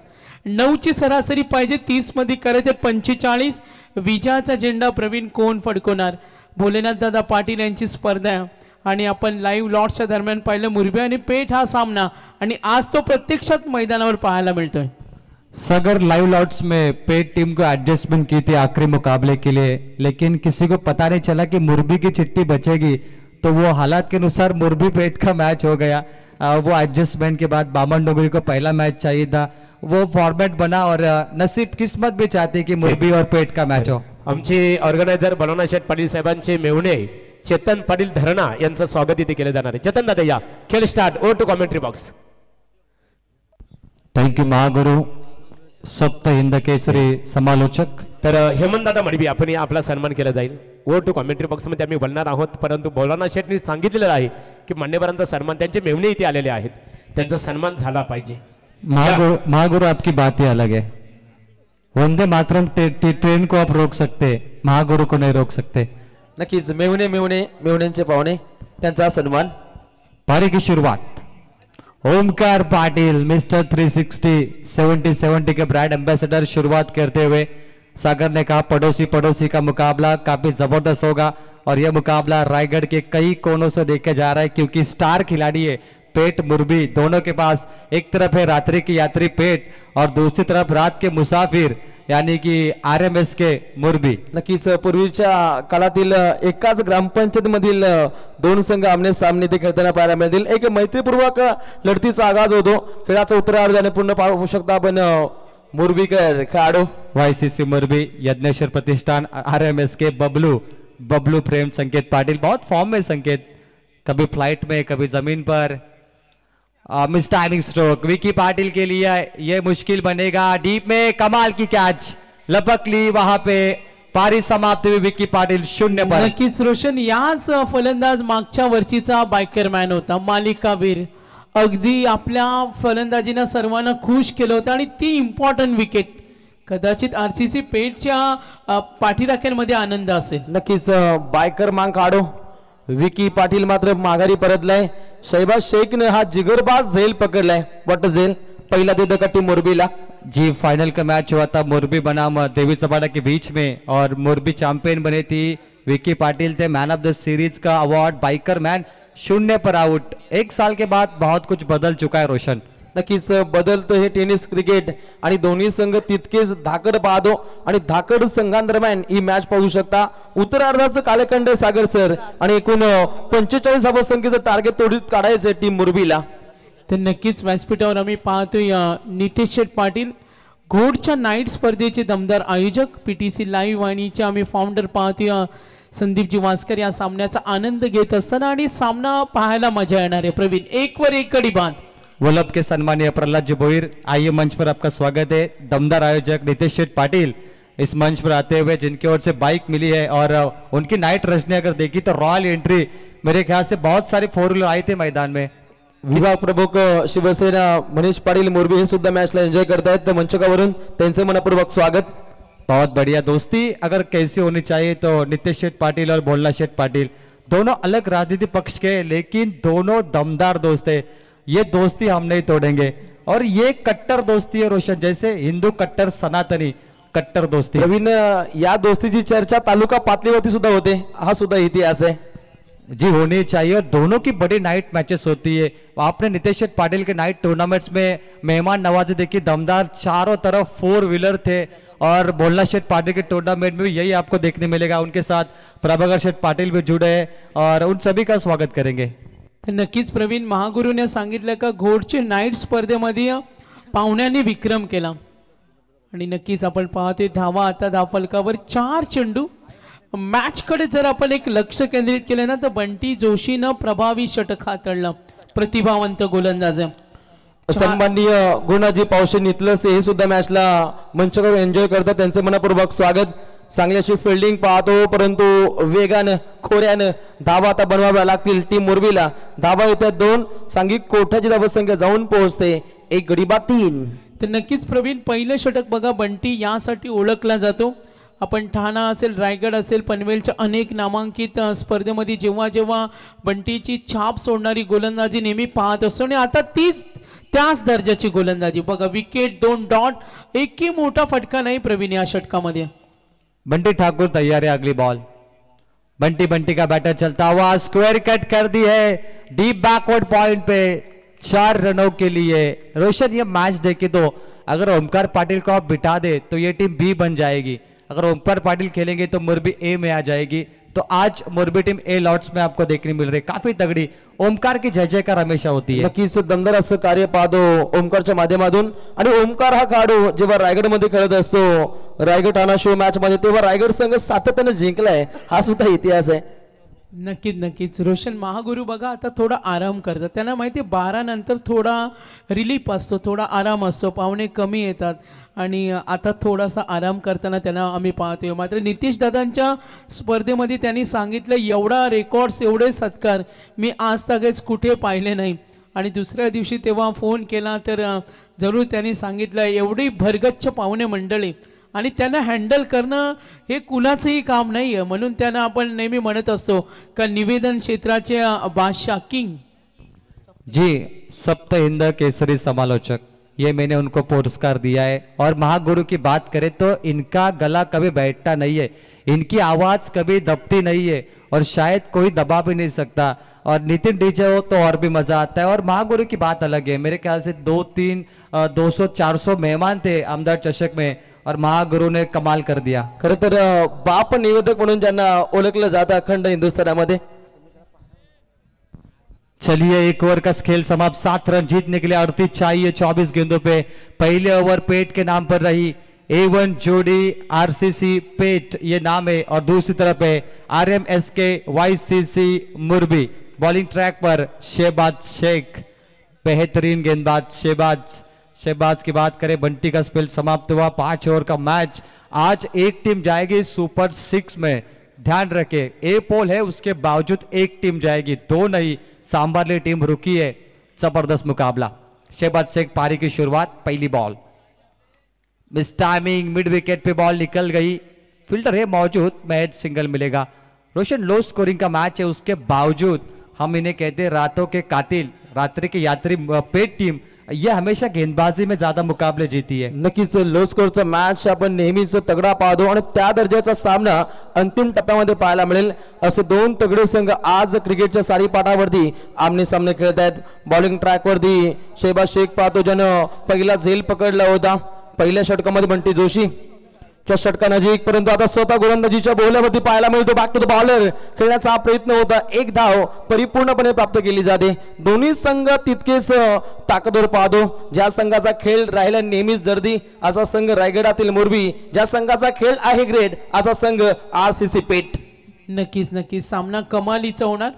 9ची सरासरी पाहिजे 30 मध्ये करायचे 45. विजयाचा झेंडा प्रवीण कोण फडकवणार भोलेनाथ दादा पाटील यांची स्पर्धा आहे. आणि आपण लाईव्ह लॉट्सच्या दरम्यान पाहिलं मुरबी आणि पेठ हा सामना आणि आज तो प्रत्यक्षात मैदानावर पाहायला मिळतोय. सागर लाइव लॉट्स में पेट टीम को एडजस्टमेंट की थी आखिरी मुकाबले के लिए लेकिन किसी को पता नहीं चला कि मुरबी की चिट्ठी बचेगी तो वो हालात के अनुसार मुरबी पेट का मैच हो गया. वो एडजस्टमेंट के बाद बामन डोंगरी को पहला मैच चाहिए था वो फॉर्मेट बना और नसीब किस्मत भी चाहती कि मुरबी और पेट का मैच हो. आमचे ऑर्गनायझर भोलेनाथ शेठ पाटील साहेबांचे मेहुणे चेतन पाटील धरणा यांचं स्वागत इथे केले जाणार आहे. चेतन दादा या खेळ स्टार्ट. ओ to commentary box. Thank you महागुरु सप्त हिंद केसरी समालोचक. तर हेमंत दादा मडवी आपण आपला सन्मान केला जाईल. ओ टू कॉमेंट्री बॉक्स मध्ये आम्ही बोलणार आहोत परंतु भोलेनाथ शेठनी सांगितलेलं आहे की मान्यवरांचा सन्मान त्यांचे मेहुणे इथे आलेले आहेत त्यांचा सन्मान झाला पाहिजे. महागुरु आपकी बात ही अलग है. वंदे मातरम ट्रेन को आप रोक सकते महागुरु को नहीं रोक सकते. नक्कीच मेहुण्यांचे पाहुणे त्यांचा सन्मान. पारी की शुरुआत ओमकार पाटिल मिस्टर 360 70 के ब्रांड एम्बेसडर शुरुआत करते हुए सागर ने कहा पड़ोसी का मुकाबला काफी जबरदस्त होगा और यह मुकाबला रायगढ़ के कई कोनों से देखे जा रहा है क्योंकि स्टार खिलाड़ी है पेट मुरबी दोनों के पास. एक तरफ है रात्रि की यात्री पेट और दूसरी तरफ रात के मुसाफिर यानी की RMS के मुरबी. नक्कीच पूर्वीच्या काळातील एकाच ग्रामपंचायत मधील दोन संघ आमने सामने ते खेळताना पाहायला मिळतील. एक मैत्रीपूर्वक लढतीचा आगाज होतो. खेळाचा उत्तरार्धाने पूर्ण पाहू शकता आपण मुरबीकर खेळाडू YCC मुरबी यज्ञेश्वर प्रतिष्ठान RMS के बबलू प्रेम संकेत पाटिल बहुत फॉर्म में संकेत कभी फ्लाइट में कभी जमीन पर. मिस्टाइलिंग स्ट्रोक विकी पाटिल के लिए ये मुश्किल बनेगा. डीप में कमाल की कैच लपक ली वहां पे पारी समाप्त हुई विकी पाटिल 0 पर. नक्कीच रोशन याच फलंदाज मागच्या वर्षीचा बायकर मॅन होता मालिकावीर. अगदी आपल्या फलंदाजीनं सर्वांना खुश केलं होतं आणि ती इम्पॉर्टंट विकेट कदाचित RCC पेठच्या पाठीराख्यांमध्ये आनंद असेल. नक्कीच बायकर मांग काढो विकी पाटील मात्र माघारी परतलाय. शहबाज शेखने हा जिगरबाज झेल पकडलाय. वॉट झेल पहिला दे दकट्टी मुरबीला. जी फाइनल का मैच हुआ था मुरबी बनाम देवी सबाड़ा के बीच में और मुरबी चैंपियन बने थी. विकी पाटिल थे मैन ऑफ द सीरीज का अवार्ड. बाइकर मैन 0 पर आउट. 1 साल के बाद बहुत कुछ बदल चुका है रोशन. नक्कीच बदलतं हे टेनिस क्रिकेट आणि दोन्ही संघ तितकेच धाकड पाहतो आणि धाकड संघांदरम्यान ही मॅच पाहू शकता. उत्तरार्धाचं कालखंड सागर सर आणि एकूण 45 संख्येचं टार्गेट तोडीत काढायचं टीम मुरबीला. तर नक्कीच व्यासपीठावर आम्ही पाहतोय नितेश शेठ पाटील घोडच्या नाईट स्पर्धेचे दमदार आयोजक. PTC लाईव्ह वाहिनीचे आम्ही फाउंडर पाहतोय संदीपजी वास्कर या सामन्याचा आनंद घेत असताना आणि सामना पाहायला मजा येणार आहे. प्रवीण 1 वर 1 कडी बांध. वल्लभ के सम्मानीय प्रहलाद जी बोईर आइए मंच पर आपका स्वागत है. दमदार आयोजक नितेश शेठ पाटिल इस मंच पर आते हुए, जिनकी ओर से बाइक मिली है और उनकी नाइट रश ने अगर देखी तो रॉयल एंट्री, मेरे ख्याल से बहुत सारे 4 व्हीलर आए थे मैदान में। विभाग प्रमुख शिवसेना मनीष पाटील मोरबी हे सुद्धा मॅचला एन्जॉय करतायत, तर मंचकावरून त्यांचे मनपूर्वक स्वागत। बहुत बढ़िया। दोस्ती अगर कैसी होनी चाहिए तो नितेश शेठ पाटिल और भोला शेठ पाटिल दोनों अलग राजनीति पक्ष के, लेकिन दोनों दमदार दोस्त है। ये दोस्ती हम नहीं तोड़ेंगे और ये कट्टर दोस्ती है रोशन, जैसे हिंदू कट्टर सनातनी कट्टर दोस्ती। प्रवीण, या दोस्तीची चर्चा तालुका पातळीवरती सुद्धा होते, हा सुद्धा इतिहास है जी, होनी चाहिए। और दोनों की बड़ी नाइट मैचेस होती है। आपने नितेश शेठ पाटिल के नाइट टूर्नामेंट्स में मेहमान नवाजी देखी, दमदार, चारों तरफ 4 व्हीलर थे। और भोला शेठ पाटिल के टूर्नामेंट में भी यही आपको देखने मिलेगा। उनके साथ प्रभाकर शेठ पाटिल भी जुड़े हैं और उन सभी का स्वागत करेंगे। तर नक्कीच प्रवीण, महागुरूने सांगितलं का घोडचे नाईट स्पर्धेमध्ये पाहुण्यांनी विक्रम केला आणि नक्कीच आपण पाहतोय धावा आता धावफलकावर 4 चेंडू। मॅच कडे जर आपण एक लक्ष केंद्रित केलं ना तर बंटी जोशीनं प्रभावी षटक हाताळलं, प्रतिभावंत गोलंदाज। सन्माननीय गुणाजी पावशे नितलस हे सुद्धा मॅचला मंचवर एन्जॉय करतात, त्यांचे मनपूर्वक स्वागत। चांगल्याशी फिल्डिंग पाहतो, परंतु वेगानं खोऱ्यानं धावा आता बनवाव्या लागतील टीम मोरबीला। धावा येतात 2, सांघिक कोठाची धावसंख्या जाऊन पोहोचते 1 गडी बाद 3। तर नक्कीच प्रवीण, पहिलं षटक बघा बंटी यासाठी ओळखला जातो। आपण ठाणा असेल, रायगड असेल, पनवेलच्या अनेक नामांकित स्पर्धेमध्ये जेव्हा जेव्हा बंटीची छाप सोडणारी गोलंदाजी नेहमी पाहत असतो आणि आता त्याच दर्जाची गोलंदाजी बघा। विकेट, 2 डॉट, एकही मोठा फटका नाही प्रवीण या षटकामध्ये। बंटी ठाकुर तैयार है, अगली बॉल। बंटी का बैटर चलता हुआ स्क्वायर कट कर दी है, डीप बैकवर्ड पॉइंट पे 4 रनों के लिए। रोशन, ये मैच देखे तो अगर ओमकार पाटिल को आप बिठा दे तो ये टीम बी बन जाएगी, अगर ओमकार पाटिल खेलेंगे तो मुरबी ए में आ जाएगी। तो आज मुरबी टीम ए लॉट्स में आपको देखने मिल रही, काफी तगड़ी। ओमकार की जय जयकार हमेशा होती है। नक्कीच दमदार असं कार्य पाहतो ओमकारच्या माध्यमातून। आणि ओमकार हा खेळाडू जेव्हा रायगड मध्ये खेळत असतो, रायगड ठाणा शो मॅच मध्ये, तेव्हा रायगड संघ सातत्याने जिंकलाय, हा सुद्धा इतिहास आहे। नक्कीच रोशन, महागुरु बघा आता थोडा आराम करतात, त्यांना माहिती 12 नंतर थोडा रिलीफ असतो, थोडा आराम असतो, पाहुणे कमी येतात आणि आता थोडासा आराम करताना त्यांना आम्ही पाहतोय। मात्र नितीश दादांच्या स्पर्धेमध्ये त्यांनी सांगितलं एवढा रेकॉर्ड्स, एवढे सत्कार मी आज तकच कुठे पाहिले नाही। आणि दुसऱ्या दिवशी तेव्हा फोन केला तर जरूर त्यांनी सांगितलं एवढी भरगच्च पाहुणे मंडळी आणि त्यांना हँडल करणं हे कुणाचंही काम नाही आहे, म्हणून त्यांना आपण नेहमी म्हणत असतो का निवेदन क्षेत्राचे बादशाह किंग। जी, सप्त हिंद केसरी समालोचक, ये मैंने उनको पुरस्कार दिया है। और महागुरु की बात करें तो इनका गला कभी बैठता नहीं है, इनकी आवाज कभी दबती नहीं है और शायद कोई दबा भी नहीं सकता। और नितिन डीजे हो तो और भी मजा आता है। और महागुरु की बात अलग है, मेरे ख्याल से 200-400 मेहमान थे आमदार चषक में और महागुरु ने कमाल कर दिया। खरं तर बाप निवेदक म्हणून ज्यांना ओळखलं जातं अखंड हिंदुस्थानामध्ये। चलिए, एक ओवर का खेल समाप्त, 7 रन जीतने के लिए 38 चाहिए 24 गेंदों पे। पहले ओवर पेट के नाम पर रही, A1 जोड़ी RCC पेट ये नाम है और दूसरी तरफ है RMSK YCC मुरबी। बॉलिंग ट्रैक पर शहबाज शेख, बेहतरीन गेंदबाज शहबाज की बात करें। बंटी का स्पेल समाप्त हुआ, 5 ओवर का मैच। आज एक टीम जाएगी सुपर 6 में, ध्यान रखे ए पोल है, उसके बावजूद एक टीम जाएगी, 2 नहीं। सांबारली टीम रुकी है, जबरदस्त मुकाबला। शहबाज शेख पारी की शुरुआत, पहली ball miss timing, mid wicket पे बॉल निकल गई, फील्डर है मौजूद, मैच सिंगल मिलेगा। रोशन, लो स्कोरिंग का मैच है, उसके बावजूद हम इन्हें कहते हैं रातों के कातिल, रात्रि के यात्री पेट टीम। ये हमेशा गेंदबाजी में ज्यादा मुकाबले जीती है। नक्कीच लो स्कोरचा मॅच आपण नेहमीच तगडा पाहतो आणि त्या दर्जाचा सामना अंतिम टप्प्यामध्ये पाहायला मिळेल। असे 2 तगडे संघ आज क्रिकेटच्या सारीपाटावरती आमने सामने खेळत आहेत। बॉलिंग ट्रॅक वरती शहबाज शेख पाहतो, ज्यानं पहिला झेल पकडला होता पहिल्या षटकामध्ये बंटी जोशी च्या षटका नजीक, परंतु आता स्वतः गोलंदाजीच्या बोलण्यावरती पाहायला मिळतो बॅक टू द बॉलर खेळण्याचा हा प्रयत्न होता, 1 धाव परिपूर्णपणे प्राप्त केली जाते। दोन्ही संघ तितकेच ताकदवर पाहतो, ज्या संघाचा खेळ राहिला नेहमीच दर्दी असा संघ रायगडातील मोरबी, ज्या संघाचा खेळ आहे ग्रेट असा संघ RCC पेट। नक्कीच सामना कमालीचा होणार।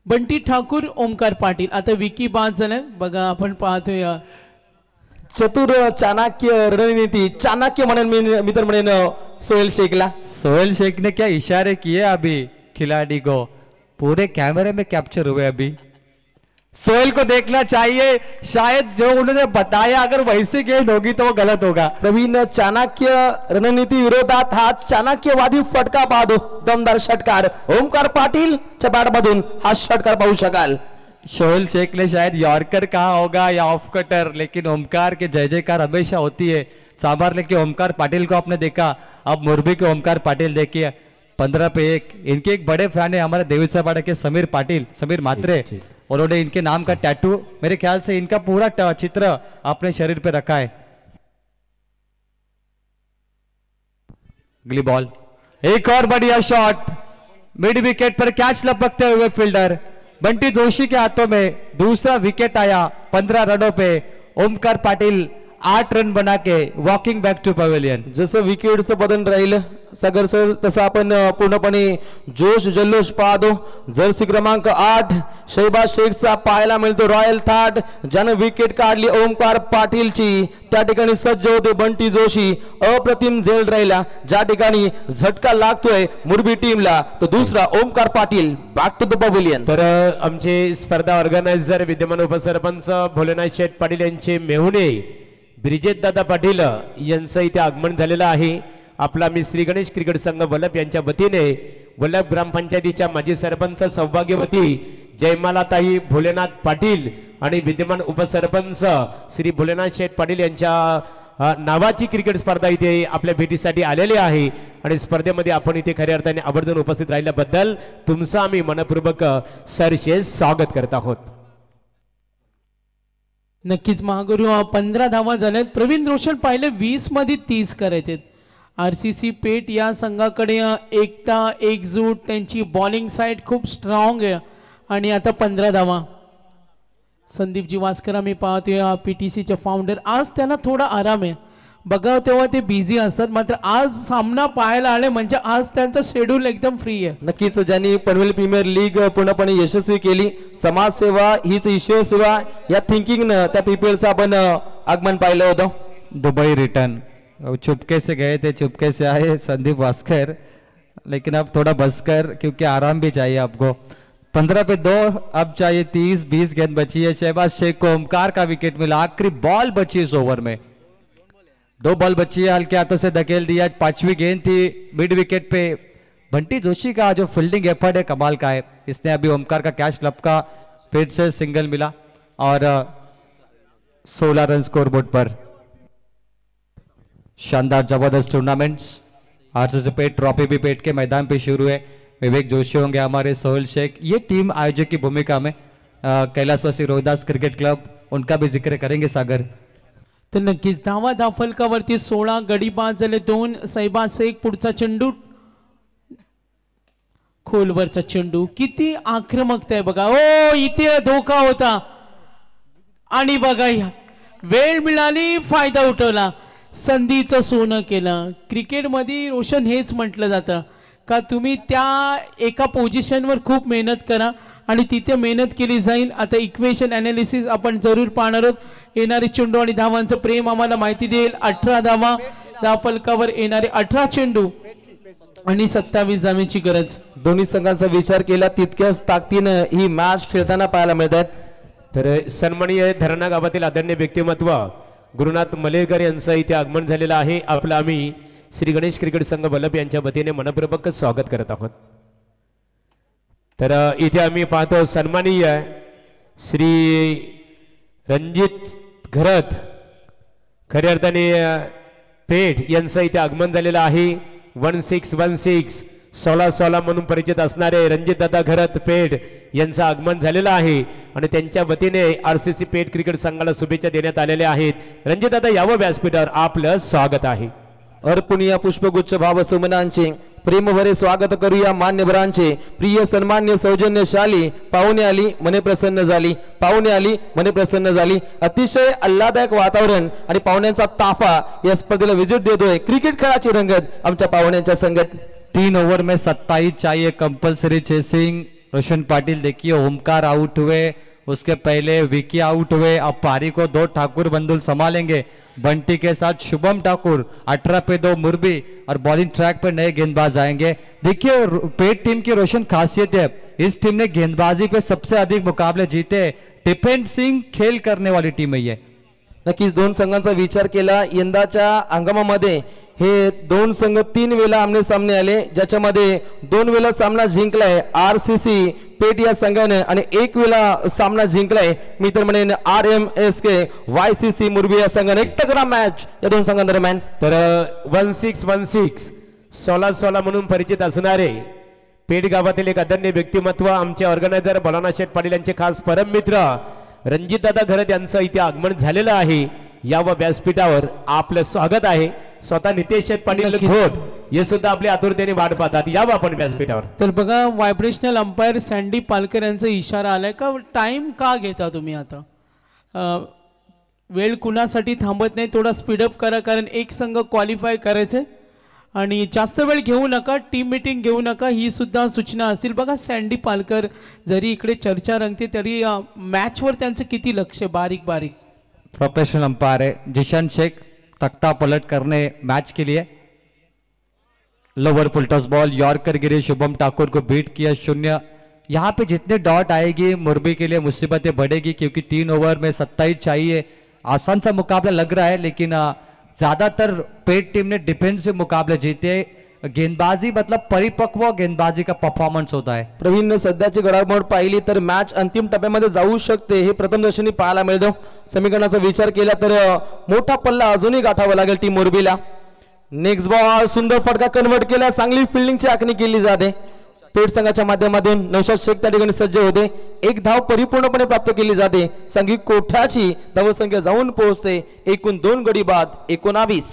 बंटी ठाकूर, ओमकार पाटील, आता विकी बाद झालाय बघा, आपण पाहतोय चतुर चाणक्य रणनीति चाणक्य म्हणेन मी तर म्हणेन सोहेल शेखला. सोहेल शेख ने क्या इशारे किए अभी खिलाड़ी को, पूरे कैमरे में कैप्चर हुए अभी. सोहेल को देखना चाहिए, शायद जो उन्होंने बताया अगर वैसी गेंद होगी तो वो गलत होगा. प्रवीण चाणक्य रणनीती विरोधात हा चाणक्यवादी फटका पाहतो. दमदार षटकार ओमकार पाटील च्या बॅट मधून हा षटकार पाहू शकाल. सोहेल शेख ने शायद यॉर्कर कहा होगा या ऑफ कटर, लेकिन ओमकार के जय जयकार हमेशा होती है. सांभरले के ओमकार पाटिल को आपने देखा, अब मोरबी के ओमकार पाटिल देखिए 15 पे 1. इनके एक बड़े फैन है हमारे देवीचापाड़ा के समीर पाटिल, समीर मात्रे. उन्होंने इनके नाम का टैटू, मेरे ख्याल से इनका पूरा चित्र अपने शरीर पे रखा है. अगली बॉल, एक और बढ़िया शॉट, मिड विकेट पर कैच लपकते हुए फील्डर बंटी जोशी के हाथों में दूसरा विकेट आया. 15 रनों पे ओमकार पाटिल 8 रन बना के वॉकिंग बॅक टू पवेलियन. जसं विकेटचं बदल राहील सागर सर तसं आपण पूर्णपणे जोश जल्लोष पाहतो. जर्सी क्रमांक 8 शहबाज शेखचा पाहायला मिळतो रॉयल थाट, ज्यानं विकेट काढली ओमकार पाटीलची. त्या ठिकाणी सज्ज होते बंटी जोशी. अप्रतिम झेल राहिला, ज्या ठिकाणी झटका लागतोय मुरबी टीमला, तो दुसरा Omkar Patil back to the pavilion. तर आमचे स्पर्धा ऑर्गनायझर विद्यमान उपसरपंच भोलेनाथ शेठ पाटील यांचे मेहुणे ब्रिजेश दादा पाटील यांचं इथे आगमन झालेलं आहे. आपला मी श्री गणेश क्रिकेट संघ वल्लभ यांच्या वतीने वल्लभ ग्रामपंचायतीच्या माजी सरपंच सौभाग्यवती जयमालाताई भोलेनाथ पाटील आणि विद्यमान उपसरपंच श्री भोलेनाथ शेठ पाटील यांच्या नावाची क्रिकेट स्पर्धा इथे आपल्या भेटीसाठी आलेली आहे. आणि स्पर्धेमध्ये आपण इथे खऱ्या अर्थाने आवर्जून उपस्थित राहिल्याबद्दल तुमचं आम्ही मनपूर्वक सरसे स्वागत करत आहोत. नक्कीच महागुरु 15 धावा झाल्यात. प्रवीण रोशन पाहिले 20 मध्ये 30 करायचे. RCC पेठ या संघाकडे एकता एकजूट, त्यांची बॉलिंग साईड खूप स्ट्रॉंग आहे. आणि आता 15 धावा. संदीपजी वास्कर आम्ही पाहतोय PTCचे फाउंडर, आज त्यांना थोडा आराम आहे. बघा तेव्हा ते बिझी असतात, मात्र आज सामना पाहायला आले म्हणजे आज त्यांचा शेड्यूल एकदम फ्री आहे. नक्कीच ज्यांनी पनवेल प्रीमियर लीग पूर्णपणे यशस्वी केली, समाजसेवा हीच ईश्वर सेवा या थिंकिंगनं त्या पीपलचं आपण आगमन पाहिलं होतं. दुबई रिटर्न, चुपके से गए थे चुपके से आए संदीप वास्कर, लेकिन अब थोड़ा बस कर क्योंकि आराम भी चाहिए आपको. 15 पे 2, अब चाहिए 30-20 गेंद बची है. शहबाज शेख को ओमकार का विकेट मिला, आखिरी बॉल बची इस ओवर में. 2 बॉल बची है, हल्के हाथों से धकेल दिया. 5वीं गेंद थी. मिड विकेट पे बंटी जोशी का जो फील्डिंग एफर्ट है कमाल का है. इसने अभी ओमकार का कैच लपका, फिर से सिंगल मिला और 16 रन स्कोरबोर्ड पर. शानदार जबरदस्त टूर्नामेंट्स. RCC पेट ट्रॉफी भी पेट के मैदान पे शुरू है. विवेक जोशी होंगे हमारे, सोहेल शेख, ये टीम आयोजक की भूमिका में. कैलाशवासी रोहिदास क्रिकेट क्लब, उनका भी जिक्र करेंगे सागर. तर नक्कीच धावा धाफलकावरती 16 गडी बाद झाले. 2 शहबाज शेख. पुढचा चेंडू खोलवरचा चेंडू, किती आक्रमकता आहे बघा. ओ इथे धोका होता आणि बघा वेळ मिळाली, फायदा उठवला, संधीचं सोनं केलं. क्रिकेटमध्ये रोशन हेच म्हटलं जातं का तुम्ही त्या एका पोझिशनवर खूप मेहनत करा आणि तिथे मेहनत केली जाईल. आता इक्वेशन ॲनालिसिस आपण जरूर पाहणार आहोत. येणारे चेंडू आणि धावांचं प्रेम आम्हाला माहिती देईल. 18 धावा धावफलकावर येणारे 18 चेंडू आणि 27 धावांची गरज. दोन्ही संघांचा विचार केला तितक्याच ताकदीनं ही मॅच खेळताना पाहायला मिळतात. तर सन्माननीय धरणा गावातील आदरणीय व्यक्तिमत्व गुरुनाथ मलेकर यांचं इथे आगमन झालेलं आहे. आपलं आम्ही श्री गणेश क्रिकेट संघ वल्लभ यांच्या वतीने मनपूर्वक स्वागत करत आहोत. तर इथे आम्ही पाहतो सन्माननीय श्री रणजित घरत खऱ्या अर्थाने पेठ यांचं इथे आगमन झालेलं आहे. 1616 16 म्हणून परिचित असणारे रणजितदादा घरत पेठ यांचं आगमन झालेलं आहे आणि त्यांच्या वतीने RCC पेठ क्रिकेट संघाला शुभेच्छा देण्यात आलेल्या आहेत. रणजितदादा यावं व्यासपीठावर, आपलं स्वागत आहे. अर्पण या पुष्पगुच्छ भाव सुमनांचे प्रेमभरे स्वागत करूया मान्यवरांचे. प्रिय सन्मान्य सौजन्यशाली पाहुणे आली मने प्रसन्न झाली, पाहुणे आली मने प्रसन्न झाली. अतिशय आल्हाददायक वातावरण आणि पाहुण्यांचा ताफा या स्पर्धेला विजिट देतोय. क्रिकेट खेळाची रंगत आमच्या पाहुण्यांच्या संगत. 3 ओवर में 27 चाहिए, कंपलसरी चेसिंग. रोशन पाटिल देखिए ओमकार आउट हुए, उसके पहले विकी आउट हुए, अब पारी को 2 ठाकुर बंदुल संभालेंगे। बंटी के साथ शुभम ठाकुर, 18 पे 2 मुरबी और बॉलिंग ट्रैक पर नए गेंदबाज आएंगे। देखिए पेट टीम की रोशन खासियत है, इस टीम ने गेंदबाजी पे सबसे अधिक मुकाबले जीते। डिफेंसिंग खेल करने वाली टीम है ये। नक्कीच दोन संघांचा विचार केला यंदाच्या हंगामामध्ये हे दोन संघ 3 वेळा आमने सामने आले, ज्याच्यामध्ये 2 वेळा सामना जिंकलाय RCC पेट या संघाने आणि 1 वेळा सामना जिंकलाय मी तर म्हणेन RMSK YCC मुरबी या संघाने। एक तगडा मॅच या दोन संघांदरम्यान। तर 1616 16 म्हणून परिचित असणारे पेठ गावातील एक अनन्य व्यक्तिमत्व आमचे ऑर्गनायझर बलाना शेठ पाटील यांचे खास परम मित्र रणजितदादा घरत यांचं इथे आगमन झालेलं आहे। या व व्यासपीठावर आपलं स्वागत आहे। स्वतः नितेश शेठ पाटील घोट हे सुद्धा आपल्या आतुरतेने वाट पाहतात, यावं आपण व्यासपीठावर। तर बघा व्हायब्रेशनल अंपायर सँडी पालकर यांचा इशारा आलाय का टाइम का घेता तुम्ही आता, वेळ कुणासाठी थांबत नाही, थोडा स्पीडअप करा कारण एक संघ क्वालिफाय करायचे आणि जास्त वेळ घेऊ नका, टीम मीटिंग घेऊ नका, ही सुद्धा सूचना असतील। बघा सँडी पालकर जरी इकडे चर्चा रंगते तरी मॅचवर त्यांचं किती लक्ष बारीक बारीक। प्रोफेशनल अंपायर है जिशान शेख, तख्ता पलट करने मैच के लिए। Lower full toss ball yorker गिरी, शुभम ठाकुर को बीट किया 0। यहाँ पे जितने डॉट आएगी मुरबी के लिए मुसीबतें बढ़ेगी क्योंकि 3 ओवर में 27 चाहिए। आसान सा मुकाबला लग रहा है लेकिन ज्यादातर पेट टीम ने डिफेंसिव मुकाबले जीते। गेंदबाजी मतलब परिपक्व गेंदबाजी का परफॉर्मन्स होता है। प्रवीण सध्याची घडामोड पाहिली तर मॅच अंतिम टप्प्यामध्ये जाऊ शकते हे प्रथमदर्शनी पाहायला मिळतं। समीकरणाचा विचार केला तर मोठा पल्ला अजूनही गाठावा लागेल टीम मुरबीला। नेक्स्ट बॉल सुंदर फटका कन्वर्ट केला, चांगली फिल्डिंगची आखणी केली जाते पेठ संघाच्या माध्यमातून। नौशाद शेख त्या ठिकाणी सज्ज होते, 1 धाव परिपूर्णपणे प्राप्त केली जाते। संघी कोठ्याची धावसंख्या जाऊन पोहोचते एकूण 2 गडी बाद 19।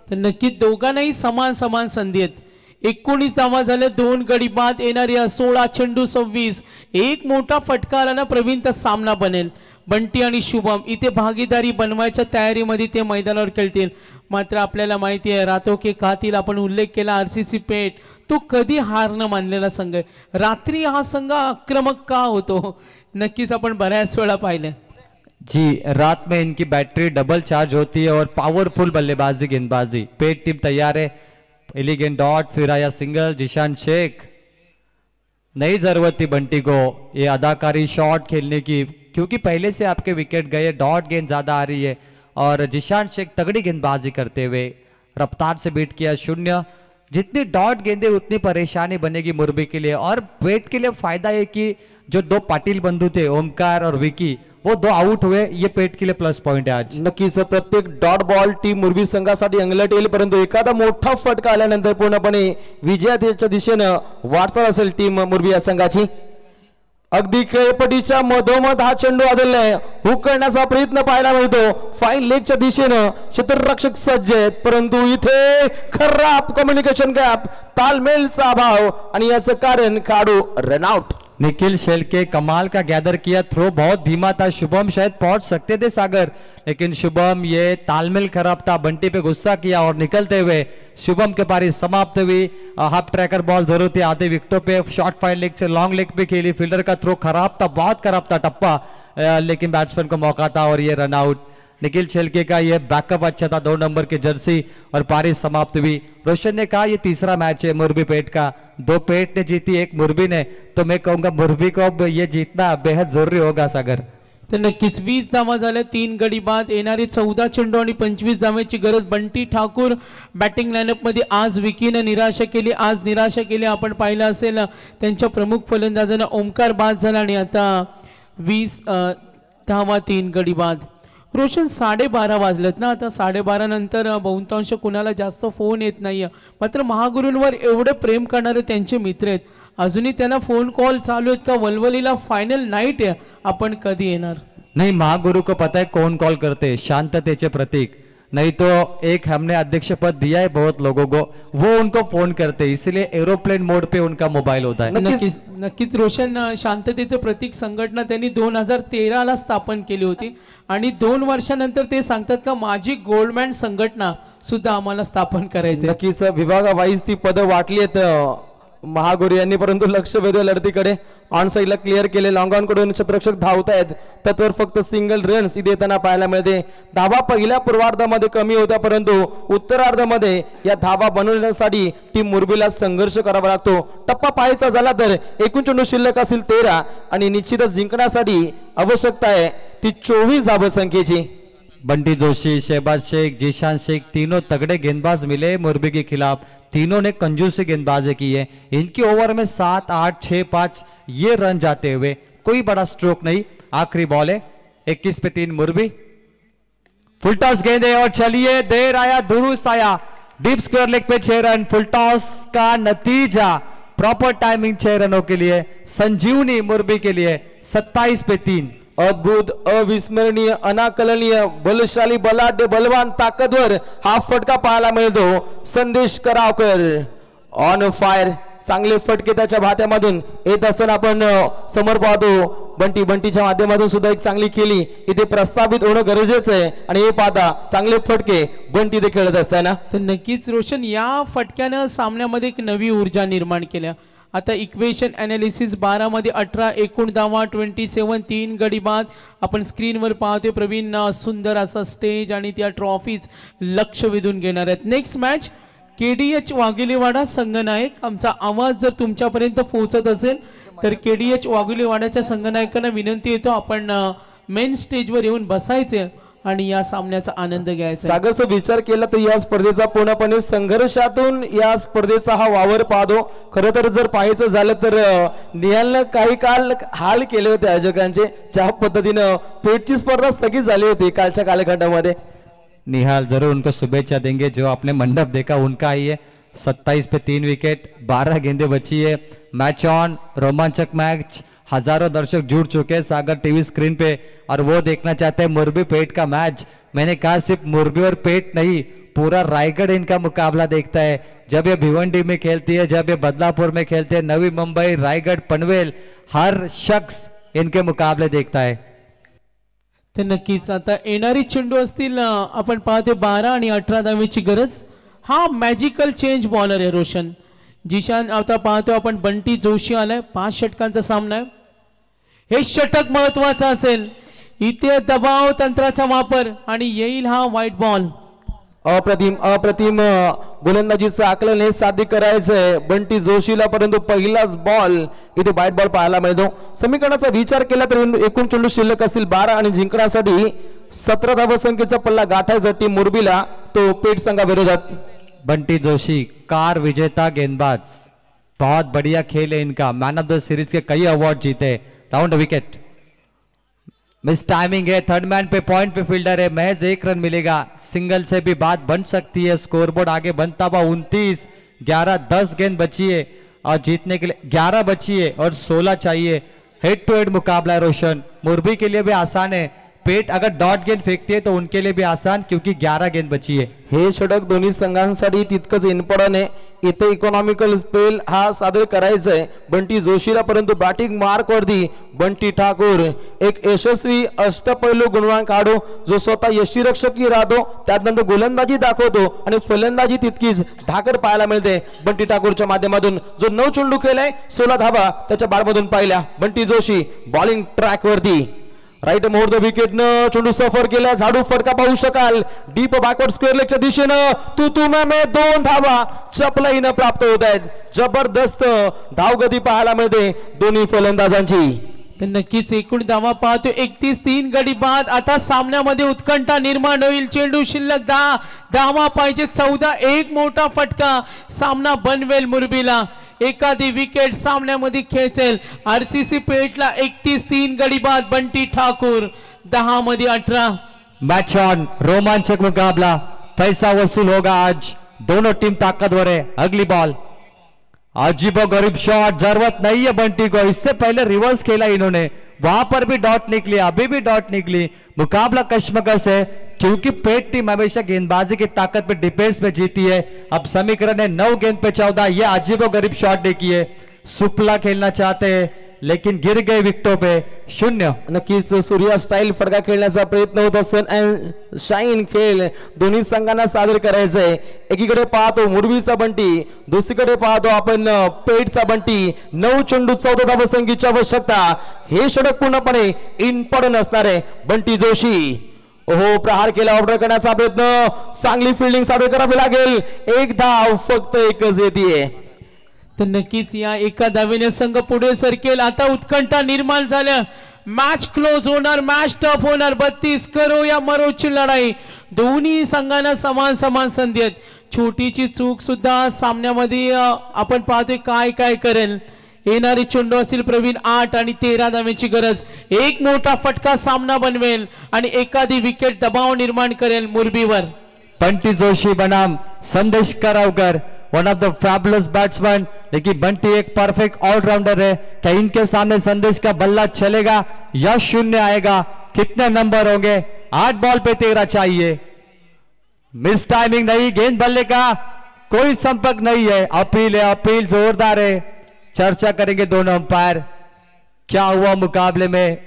तर नक्कीच दोघांनाही समान समान संधी आहेत। 19 धावा झाल्या, 2 गडी बाद, येणारी 16 चेंडू 26। एक मोठा फटका आला ना प्रवीण तर सामना बनेल। बंटी आणि शुभम इथे भागीदारी बनवायच्या तयारीमध्ये ते मैदानावर खेळतील। मात्र आपल्याला माहिती आहे रातो के कातील आपण उल्लेख केला RCC पेठ तो कधी हार न मानलेला संघ आहे। रात्री हा संघ आक्रमक का होतो नक्कीच आपण बऱ्याच वेळा पाहिलं जी। रात में इनकी बैटरी डबल चार्ज होती है और पावरफुल बल्लेबाजी गेंदबाजी। पेट टीम तैयार है, एलिगेंट डॉट फिर आया सिंगल जिशान शेख। नहीं जरूरत थी बंटी को ये अदाकारी शॉट खेलने की क्योंकि पहले से आपके विकेट गए, डॉट गेंद ज्यादा आ रही है और जिशान शेख तगड़ी गेंदबाजी करते हुए रफ्तार से बीट किया 0। जितनी डॉट गेंदे उतनी परेशानी बनेगी मुरबी के लिए और पेट के लिए फायदा है कि जो 2 पाटिल बंधु थे ओमकार और विकी वो 2 आउट हुए, ये पेट के लिए प्लस पॉइंट है आज। नक्कीच प्रत्येक डॉट बॉल टीम मुरबी संघासाठी अंगलट येईल, परंतु एखादा मोठा फटका आल्यानंतर पूर्णपणे विजयाच्या दिशेनं वाटचाल असेल टीम मुरबी या संघाची। अगदी खेळपट्टीच्या मधोमध हा चेंडू आदळलाय, हुक करण्याचा प्रयत्न पाहायला मिळतो। फाईन लेगच्या दिशेनं क्षेत्ररक्षक सज्ज आहेत, परंतु इथे खराब कम्युनिकेशन गॅप, तालमेलचा अभाव आणि याचं कारण खेळाडू रनआउट। निखिल शेलके कमाल का गैदर किया, थ्रो बहुत धीमा था, शुभम शायद पहुंच सकते थे सागर लेकिन शुभम ये तालमेल खराब था, बंटी पे गुस्सा किया और निकलते हुए शुभम के पारी समाप्त हुई। हाफ ट्रैकर बॉल जरूर थी, आधे विकेटों पे शॉर्ट फाइव लेग से लॉन्ग लेग पे खेली, फील्डर का थ्रो खराब था, बहुत खराब था टप्पा, लेकिन बैट्समैन को मौका था और ये रन आउट। निखिल शेलके का ये बैकअप अच्छा था, 2 नंबर की जर्सी और पारी समाप्त हुई। रोशन ने कहा ये तीसरा मैच है मुरबी पेट का, 2 पेट ने जीती 1 मुरबी ने, तो मैं कहूंगा मुरबी को अब ये जीतना बेहद जरूरी होगा सागर। तर नक्कीच 20 धावा झाल्या, 3 गडी बाद, येणारे 14 चेंडू आणि 25 धावांची गरज। बंटी ठाकूर बॅटिंग लाईनअप मध्ये आज विकीनं निराशा केली, आज निराशा केली आपण पाहिलं असेल त्यांच्या प्रमुख फलंदाजांना ओमकार बाद झाला आणि आता 20 धावा 3 गडी बाद। रोशन 12:30 वाजलेत ना, आता 12:30 नंतर बहुतांश कुणाला जास्त फोन येत नाहीये, मात्र महागुरूंवर एवढे प्रेम करणारे त्यांचे मित्र आहेत, अजूनही त्यांना फोन कॉल चालू आहेत का वलवलीला फाइनल नाइट आहे आपण कधी येणार। नहीं महागुरु को पता है कौन कॉल करते, शांततेचे प्रतीक, नहीं तो एक हमने अध्यक्ष पद दिया है बहुत लोगों को, वो उनको फोन करते, इसलिए एरोप्लेन मोड पे उनका मोबाईल होता है। नक्कीच नक्कीच रोशन शांततेचे प्रतीक संघटना त्यांनी 2013 ला स्थापन केली होती आणि 2 वर्षानंतर ते सांगतात का माझी गोल्डमॅन संघटना सुद्धा आम्हाला स्थापन करायची। नक्कीच विभागावाईज ती पद वाटली आहेत महागोरी यांनी परंतु लक्ष वेधून लढतीकडे ऑन साईडला क्लिअर केले. लॉंग ऑन कडून क्षेत्ररक्षक धावतायत. तत्वर फक्त सिंगल रन्स इथे येताना पाहायला मिळते. धावा पहिल्या पूर्वार्धामध्ये कमी होत्या परंतु उत्तरार्धामध्ये या धावा बनवण्यासाठी टीम मुरबीला संघर्ष करावा लागतो. टप्पा पाहायचा झाला तर एकूण चेंडू शिल्लक असेल 13 आणि निश्चितच जिंकण्यासाठी आवश्यकता आहे ती 24 धावसंख्येची. बंटी जोशी, शहबाज शेख, जीशान शेख तीनों तगड़े गेंदबाज मिले मुरबी के खिलाफ. तीनों ने कंजूसी गेंदबाजी की है. इनकी ओवर में 7, 8, 6, 5 ये रन जाते हुए कोई बड़ा स्ट्रोक नहीं. आखिरी बॉल है 21 पे 3 मुरबी. फुल टॉस गेंद है और चलिए देर आया दुरुस्त आया. डीप स्क्वायर लेग पे 6 रन. फुल टॉस का नतीजा प्रॉपर टाइमिंग 6 रनों के लिए. संजीवनी मुरबी के लिए 27 पे 3. अद्भुत, अविस्मरणीय, अनाकलनीय, बलशाली, बलाढ्य, बलवान, ताकदवर हा फटका पाहायला मिळतो. संदेश करावकर ऑन फायर. चांगले फटके त्याच्या भात्यामधून येत असताना आपण समोर पाहतो. बंटीच्या माध्यमातून सुद्धा एक चांगली खेळी इथे प्रस्थापित होणं गरजेचं आहे आणि हे पाहता चांगले फटके बंटी इथे खेळत असताना. तर नक्कीच रोशन या फटक्यानं सामन्यामध्ये एक नवी ऊर्जा निर्माण केल्या. आता इक्वेशन ॲनालिसिस 12 मध्ये 18 एकूण धावा 27 3 गडी बाद. आपण स्क्रीनवर पाहतोय प्रवीण सुंदर असा स्टेज आणि त्या ट्रॉफीज लक्ष वेधून घेणार आहेत. Next match KDH वाघिलेवाडा संघनायक. आमचा आवाज जर तुमच्यापर्यंत पोहोचत असेल तर KDH वाघिलेवाड्याच्या संघनायकांना विनंती येतो आपण मेन स्टेजवर येऊन बसायचे आणि या सामन्याचा आनंद घ्यायचा. सागरचा विचार केला तर या स्पर्धेचा पूर्णपणे संघर्षातून या स्पर्धेचा हा वावर पाहतो. खरं तर जर पाहायचं झालं तर निहालनं काही काल हाल केले होते आयोजकांचे. ज्या पद्धतीनं पेटची स्पर्धा स्थगित झाली होती कालच्या कालखंडामध्ये. निहाल जरूर उनको शुभेच्छा देंगे जो आपने मंडप देखा उनका ही है. 27 पे 3 विकेट, 12 गेंदें बची है. मैच ऑन, रोमांचक मैच. हजारों दर्शक जुड़ चुके हैं सागर टीवी स्क्रीन पे और वो देखना चाहते हैं मुरबी पेट का मैच. मैंने कहा सिर्फ मुरबी और पेट नहीं पूरा रायगढ़ इनका मुकाबला देखता है. जब ये भिवंडी में खेलती है, जब ये बदलापुर में खेलते हैं, नवी मुंबई, रायगढ़, पनवेल, हर शख्स इनके मुकाबले देखता है. तर नक्कीच आता येणारी चेंडू असतील आपण पाहतो 12 आणि 18 धावेची गरज. हा मॅजिकल चेंज बॉलर आहे रोशन. जिशान आता पाहतो आपण बंटी जोशी आलाय. 5 षटकांचा सामना आहे. हे षटक महत्वाचं असेल. इथे दबाव तंत्राचा वापर आणि येईल हा व्हाईट बॉल. अप्रतिम गोलंदाजीचं आकलन हे साध्य करायचंय बंटी जोशीला परंतु पहिलाच बॉल इथे व्हाईट बॉल पाहायला मिळतो. समीकरणाचा विचार केला तर एकूण चेंडू शिल्लक असतील 12 आणि जिंकण्यासाठी 17 धावसंख्येचा पल्ला गाठायचा टीम मुरबीला तो पेट संघाविरोधात. बंटी जोशी कार विजेता गेंदबाज. बहुत बढ़िया खेल है इनका. मैन ऑफ द सीरीज के कई अवार्ड जीते. Round wicket. मिस टाइमिंग है. थर्ड मैन पे पॉइंट पे फील्डर है. महज 1 रन मिलेगा. सिंगल से भी बात बन सकती है. स्कोरबोर्ड आगे बनता हुआ 29, 11, 10 गेंद बची है और जीतने के लिए 11 बची है और 16 चाहिए. हेड टू हेड मुकाबला है रोशन. मुरबी के लिए भी आसान है. पेट अगर डॉट गेंद फेकती है तो उनके लिए भी आसान क्योंकि 11 गेंद बची है. हे षटक दोन्ही संघांसाठी तितकंच इम्पॉर्टंट आहे. इथे इकॉनॉमिकल स्पेल हा सादर करायचाय बंटी जोशीला परंतु बॅटिंग मार्क वरती बंटी ठाकूर एक यशस्वी अष्टपैलू गुणवान काढू जो स्वतः यष्टीरक्षकही राहतो त्यानंतर गोलंदाजी दाखवतो आणि फलंदाजी तितकीच धाकड पाहायला मिळते. बंटी ठाकूरच्या माध्यमातून जो 9 चेंडू खेळलाय 16 धावा त्याच्या बॅटमधून पाहिल्या. बंटी जोशी बॉलिंग ट्रॅक वरती राईट मोर द विकेट न चेंडू सफर केला. झाडू फटका पाहू शकाल डीप बॅकवर्ड स्क्वेअर लेगच्या दिशेनं तू में 2 धावा चपलाईनं प्राप्त होत आहेत. जबरदस्त धावगती पाहायला मिळते दोन्ही फलंदाजांची. तर नक्कीच एकूण धावा पाहतो 31 3 गडी बाद. आता सामन्यामध्ये उत्कंठा निर्माण होईल. चेंडू शिल्लक 10 धावा पाहिजे. 14 एक मोठा फटका सामना बनवेल मुरबीला. एखादी विकेट सामन्यामध्ये खेचेल. RCC पेटला 31 3 गडी बाद. बंटी ठाकूर 10 मध्ये 18. मैच ऑन, रोमांचक मुकाबला. पैसा वसूल होगा आज. दोनों टीम ताकतवर है. अगली बॉल. अजीबो गरीब शॉट. जरूरत नहीं है बंटी को. इससे पहले रिवर्स खेला इन्होंने. वहां पर भी डॉट निकली, अभी भी डॉट निकली. मुकाबला कश्मकश है क्योंकि पेट टीम हमेशा गेंदबाजी की ताकत पे डिफेंस में जीती है. अब समीकरण है 9 गेंद पे 14. ये अजीबो गरीब शॉट देखिए. सुपला खेलना चाहते हैं लेकिन गिर गए विकेटों पे 0. नक्कीच सूर्या स्टाईल फटका खेळण्याचा प्रयत्न होत असेल अँड शाईन खेळ दोन्ही संघांना सादर करायचंय. एकीकडे पाहतो मुरबीचा बंटी, दुसरीकडे पाहतो आपण पेठचा बंटी. 9 चेंडू 14 धावसंख्येची आवश्यकता. हे षटक पूर्णपणे इम्पॉर्टंट असणार आहे. बंटी जोशी ओहो प्रहार केला, ऑर्डर करण्याचा प्रयत्न, चांगली फिल्डिंग सादर करावी लागेल. एक धाव फक्त एकच येते. तर नक्कीच या एका धावेने संघ पुढे सरकेल. आता उत्कंठा निर्माण झाल्या, मॅच क्लोज होणार, मॅच टफ होणार. 32 करो या मरोची लढाई. दोन्ही संघांना समान समान संधी आहेत. छोटीची चूक सुद्धा सामन्यामध्ये आपण पाहतोय काय काय करेल. येणारे चेंडू असेल प्रवीण 8 आणि 13 धाव्यांची गरज. एक मोठा फटका सामना बनवेल आणि एखादी विकेट दबाव निर्माण करेल मुरबीवर. बंटी जोशी बनाम Sandesh Karavkar, one of the fabulous batsman. लेकिन बंटी एक परफेक्ट ऑलराउंडर है. क्या इनके सामने संदेश का बल्ला चलेगा या 0 आएगा? कितने नंबर होंगे? 8 बॉल पे 13 चाहिए. मिस टाइमिंग नहीं, गेंद बल्ले का कोई संपर्क नहीं है. अपील है, अपील जोरदार है. चर्चा करेंगे दोनों अंपायर. क्या हुआ मुकाबले में?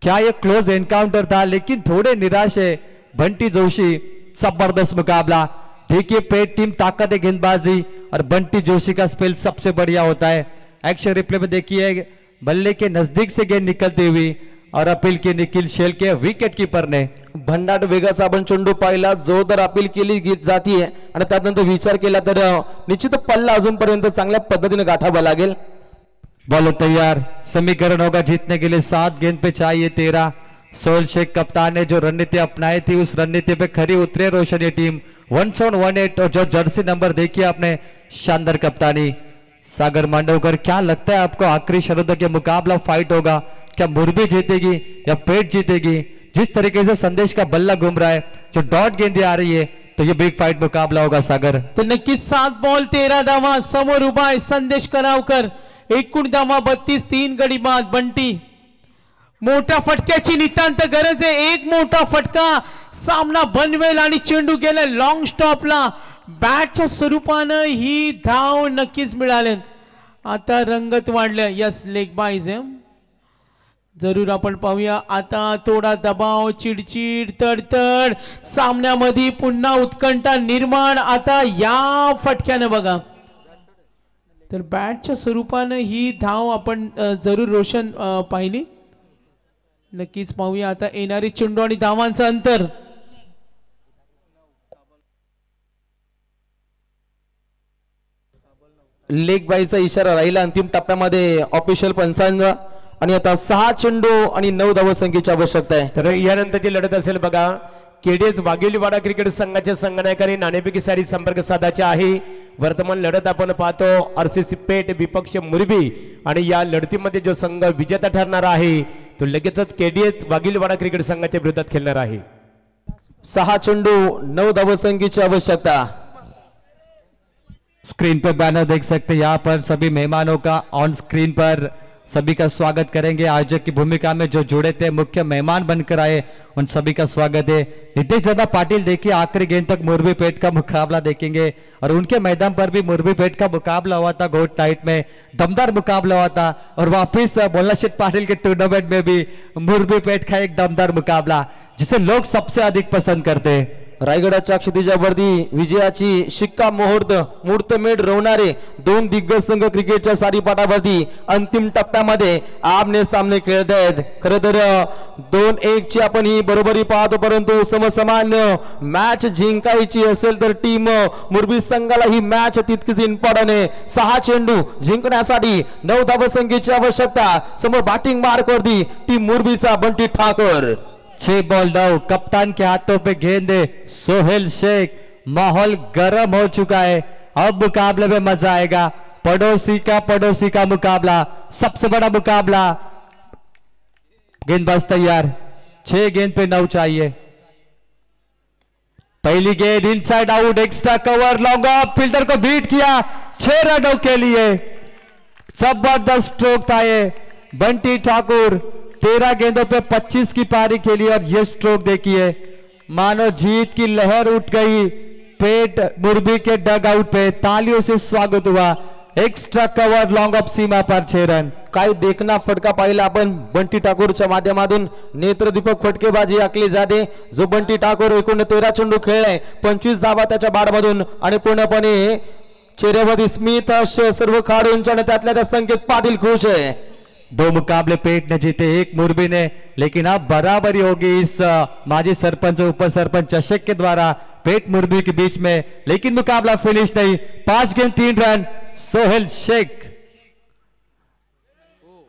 क्या ये क्लोज एनकाउंटर था? लेकिन थोड़े निराश है बंटी जोशी. जबरदस्त मुकाबला. देखिए पेट टीम ताकत है गेंदबाजी और बंटी जोशी का स्पेल सबसे बढ़िया होता है. एक्शन रिप्ले में देखिए बल्ले के नजदीक से गेंद निकलती हुई और अपील की निखिल शेल के विकेट कीपर ने भन्नाट वेगाचा आपण चेंडू पाहिला, जोरदार अपील केली जातीये आणि त्यानंतर विचार केला तर निश्चित पल्ला अजूनपर्यंत चांगल्या पद्धतीने गाठावा लागेल. बॉलर तैयार. समीकरण होगा जीतने के लिए 7 गेंद पे चाहिए 13. सोहेल शेख कप्तान ने जो रणनीति अपनाई थी उस रणनीति पे खरी उतरे रोशन ये टीम. 1-18 और जो जर्सी नंबर देखिए आपने, शानदार कप्तानी. सागर मांडवकर, क्या लगता है आपको आखिरी शरतों के मुकाबला फाइट होगा? क्या मुरबी जीतेगी या पेट जीतेगी? जिस तरीके से संदेश का बल्ला घूम रहा है, जो डॉट गेंदें आ रही है, तो ये बिग फाइट मुकाबला होगा सागर. तर नक्कीच 7 बॉल 13 धावा. समोर उभा आहे संदेश करावकर. एकूण धावा 32. 3 गडी बाद. बंटी, मोठ्या फटक्याची नितांत गरज आहे. एक मोठा फटका सामना बनवेल आणि चेंडू गेला लॉंग स्टॉपला. बॅटच्या स्वरूपानं ही धाव नक्कीच मिळाले. आता रंगत वाढल्या. यस, लेग बाईज जरूर आपण पाहूया. आता थोडा दबाव, चिडचिड, तडतड, सामन्यामध्ये पुन्हा उत्कंठा निर्माण. आता या फटक्यानं बघा, तर बॅटच्या स्वरूपानं ही धाव आपण जरूर रोशन पाहिली. नक्कीच पाहूया आता येणारे चेंडू आणि धावांचं अंतर. लेग बाईचा इशारा राहिला अंतिम टप्प्यामध्ये ऑफिशियल पंचांग. आणि आता 6 चेंडू आणि 9 धावसंख्येची आवश्यकता आहे. तर यानंतरची लढत असेल बघा. केडीएस वाघेलीवाडा क्रिकेट संघाच्या संघनायकांनी नाणेफेकी सारी संपर्क साधायचे आहे. वर्तमान लढत आपण पाहतो आरसीसी पेट विपक्ष मुरबी आणि या लढतीमध्ये जो संघ विजेता ठरणार आहे तो लगेचच केडीएस वाघेलीवाडा क्रिकेट संघाच्या विरोधात खेळणार आहे. 6 चेंडू 9 धावसंख्येची आवश्यकता. स्क्रीन पर बैनर देख सकते हैं. यहाँ पर सभी मेहमानों का ऑन स्क्रीन पर सभी का स्वागत करेंगे. आयोजक की भूमिका में जो जुड़े थे, मुख्य मेहमान बनकर आए, उन सभी का स्वागत है. नितेश दादा पाटिल देखिए आखिरी गेंद तक मुरबी पेट का मुकाबला देखेंगे और उनके मैदान पर भी मुरबी पेट का मुकाबला हुआ था. गोट टाइट में दमदार मुकाबला हुआ था और वापिस बोलाशेठ पाटिल के टूर्नामेंट में भी मुरबी पेट का एक दमदार मुकाबला जिसे लोग सबसे अधिक पसंद करते हैं. रायगडाच्या क्षितिजावरती विजयाची शिक्का मुहूर्तमेढ रोवणारे 2 दिग्गज संघ क्रिकेटच्या सारीपाटावरती अंतिम टप्प्यामध्ये आमने सामने खेळत आहेत. खरं तर 2-1 ची आपण ही बरोबरी पाहतो, परंतु समसमान मॅच जिंकायची असेल तर टीम मुरबी संघाला ही मॅच तितकीच इम्पॉर्टंट आहे. 6 चेंडू जिंकण्यासाठी 9 धावसंख्येची आवश्यकता. समोर बॅटिंग मार्कवरती टीम मुरबीचा बंटी ठाकर. 6 बॉल 9. कप्तान के हाथों पे गेंद है. सोहेल शेख. माहौल गर्म हो चुका है. अब मुकाबले में मजा आएगा. पड़ोसी का मुकाबला, सबसे बड़ा मुकाबला. गेंदबाज तैयार. 6 गेंद पे 9 चाहिए. पहली गेंद inside out, extra cover, long off, fielder को बीट किया. 6 रनों के लिए जबरदस्त स्ट्रोक था ये. बंटी ठाकुर 13 गेंदों पे 25 की पारी खेली और ये स्ट्रोक देखिए, मानो जीत की लहर उठ गई पेट मुरबी के डग आउट पे. तालियों से स्वागत हुआ. Extra cover long of Seema per 6 run. काय देखना फटका पाहिला आपण बंटी ठाकूरच्या माध्यमातून. नेत्रदीपक फटकेबाजी आखली जाते. जो बंटी ठाकूर एकूण 13 चेंडू खेळलाय, 25 धावा त्याच्या बाडमधून आणि पूर्णपणे चेहऱ्यावरती स्मित हास्य सर्व खेळाडूंच्या आणि त्यातल्या त्या संकेत पाटील खुश है. 2 मुकाबले पेट ने जीते, 1 मुरबी ने, लेकिन अब बराबरी होगी इस माजी सरपंच उप सरपंच चषक के द्वारा पेट मुरबी के बीच में, लेकिन मुकाबला फिनिश नहीं. 5 गेंद 3 रन. सोहेल शेख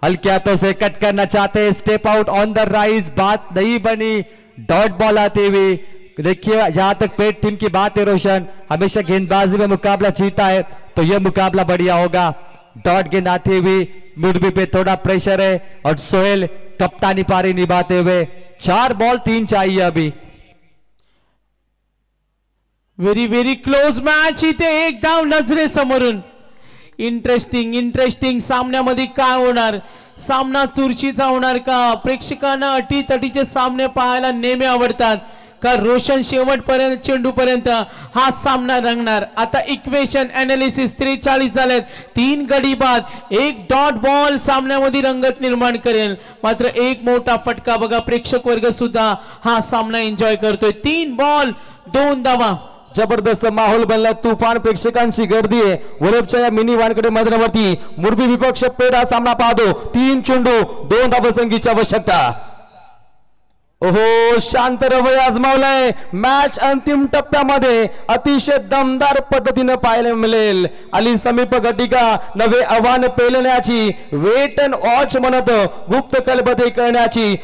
हल्के हाथों से कट करना चाहते, step out on the rise, बात नहीं बनी. डॉट बॉल आती हुई. देखिए जहां तक पेट टीम की बात है रोशन, हमेशा गेंदबाजी में मुकाबला जीता है, तो यह मुकाबला बढ़िया होगा. डॉट गेंद आती हुई, मुरबी पे थोड़ा प्रेशर है और सोहेल कप्तानी पारी निभाते हुए. 4 बॉल 3 चाहिए अभी. Very close match. इथे एक धाव नजरेसमोरून. इंटरेस्टिंग सामन्यामध्ये काय होणार? सामना चुरशीचा होणार का? प्रेक्षकांना अटीतटीचे सामने पाहायला नेहमी आवडतात का? रोशन शेवटपर्यंत चेंडूपर्यंत हा सामना रंगणार. आता इक्वेशन अनालिसिस 43 झालेत. 3 गडी बाद, 1 डॉट बॉल सामन्यामध्ये रंगत निर्माण करेल. मात्र एक मोठा फटका बघा, प्रेक्षक वर्ग सुद्धा हा सामना एन्जॉय करतोय. 3 बॉल 2 धावा. जबरदस्त माहोल बनला. तुफान प्रेक्षकांची गर्दी आहे वरच्या या मिनी वानकडे मैदानावरती. मुरबी विपक्ष पेट हा सामना पाहतो. 3 चेंडू 2 धावसंख्येची आवश्यकता. ओहो, शांत रवय आजमावलाय. मॅच अंतिम टप्प्यामध्ये अतिशय दमदार पद्धतीने पाहायला मिळेल. आली समीप घटिका नवे आव्हान पेलण्याची, वेट अँड वॉच म्हणत गुप्त कलबते करण्याची.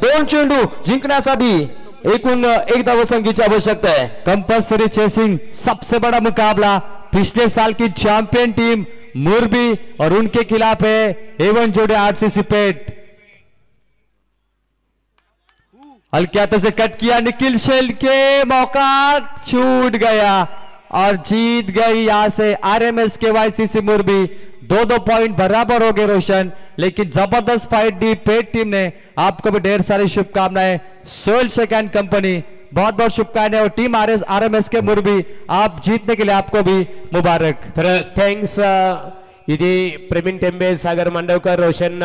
2 चेंडू जिंकण्यासाठी एकूण 1 धावसंख्येची आवश्यकता है. कंपल्सरी चेसिंग, सबसे बड़ा मुकाबला. पिछले साल की चैंपियन टीम मुरबी और उनके खिलाफ है एवन जोड़े आरसीसी पेट. हल्के हाथों से कट किया निखिल शेल के, मौका छूट गया और जीत गई यहां से आरएमएस के वाईसीसी मुरबी. 2-2 पॉइंट बराबर हो गए रोशन, लेकिन जबरदस्त फाइट दी पेट टीम ने. आपको भी ढेर सारी शुभकामनाएं. सोहेल शेख एंड कंपनी बहुत बहुत शुभकामनाएं. और टीम आरएमएस के मुरबी, आप जीतने के लिए आपको भी मुबारक. तर थँक्स. इथे प्रवीण टेंबे, सागर मांडवकर, रोशन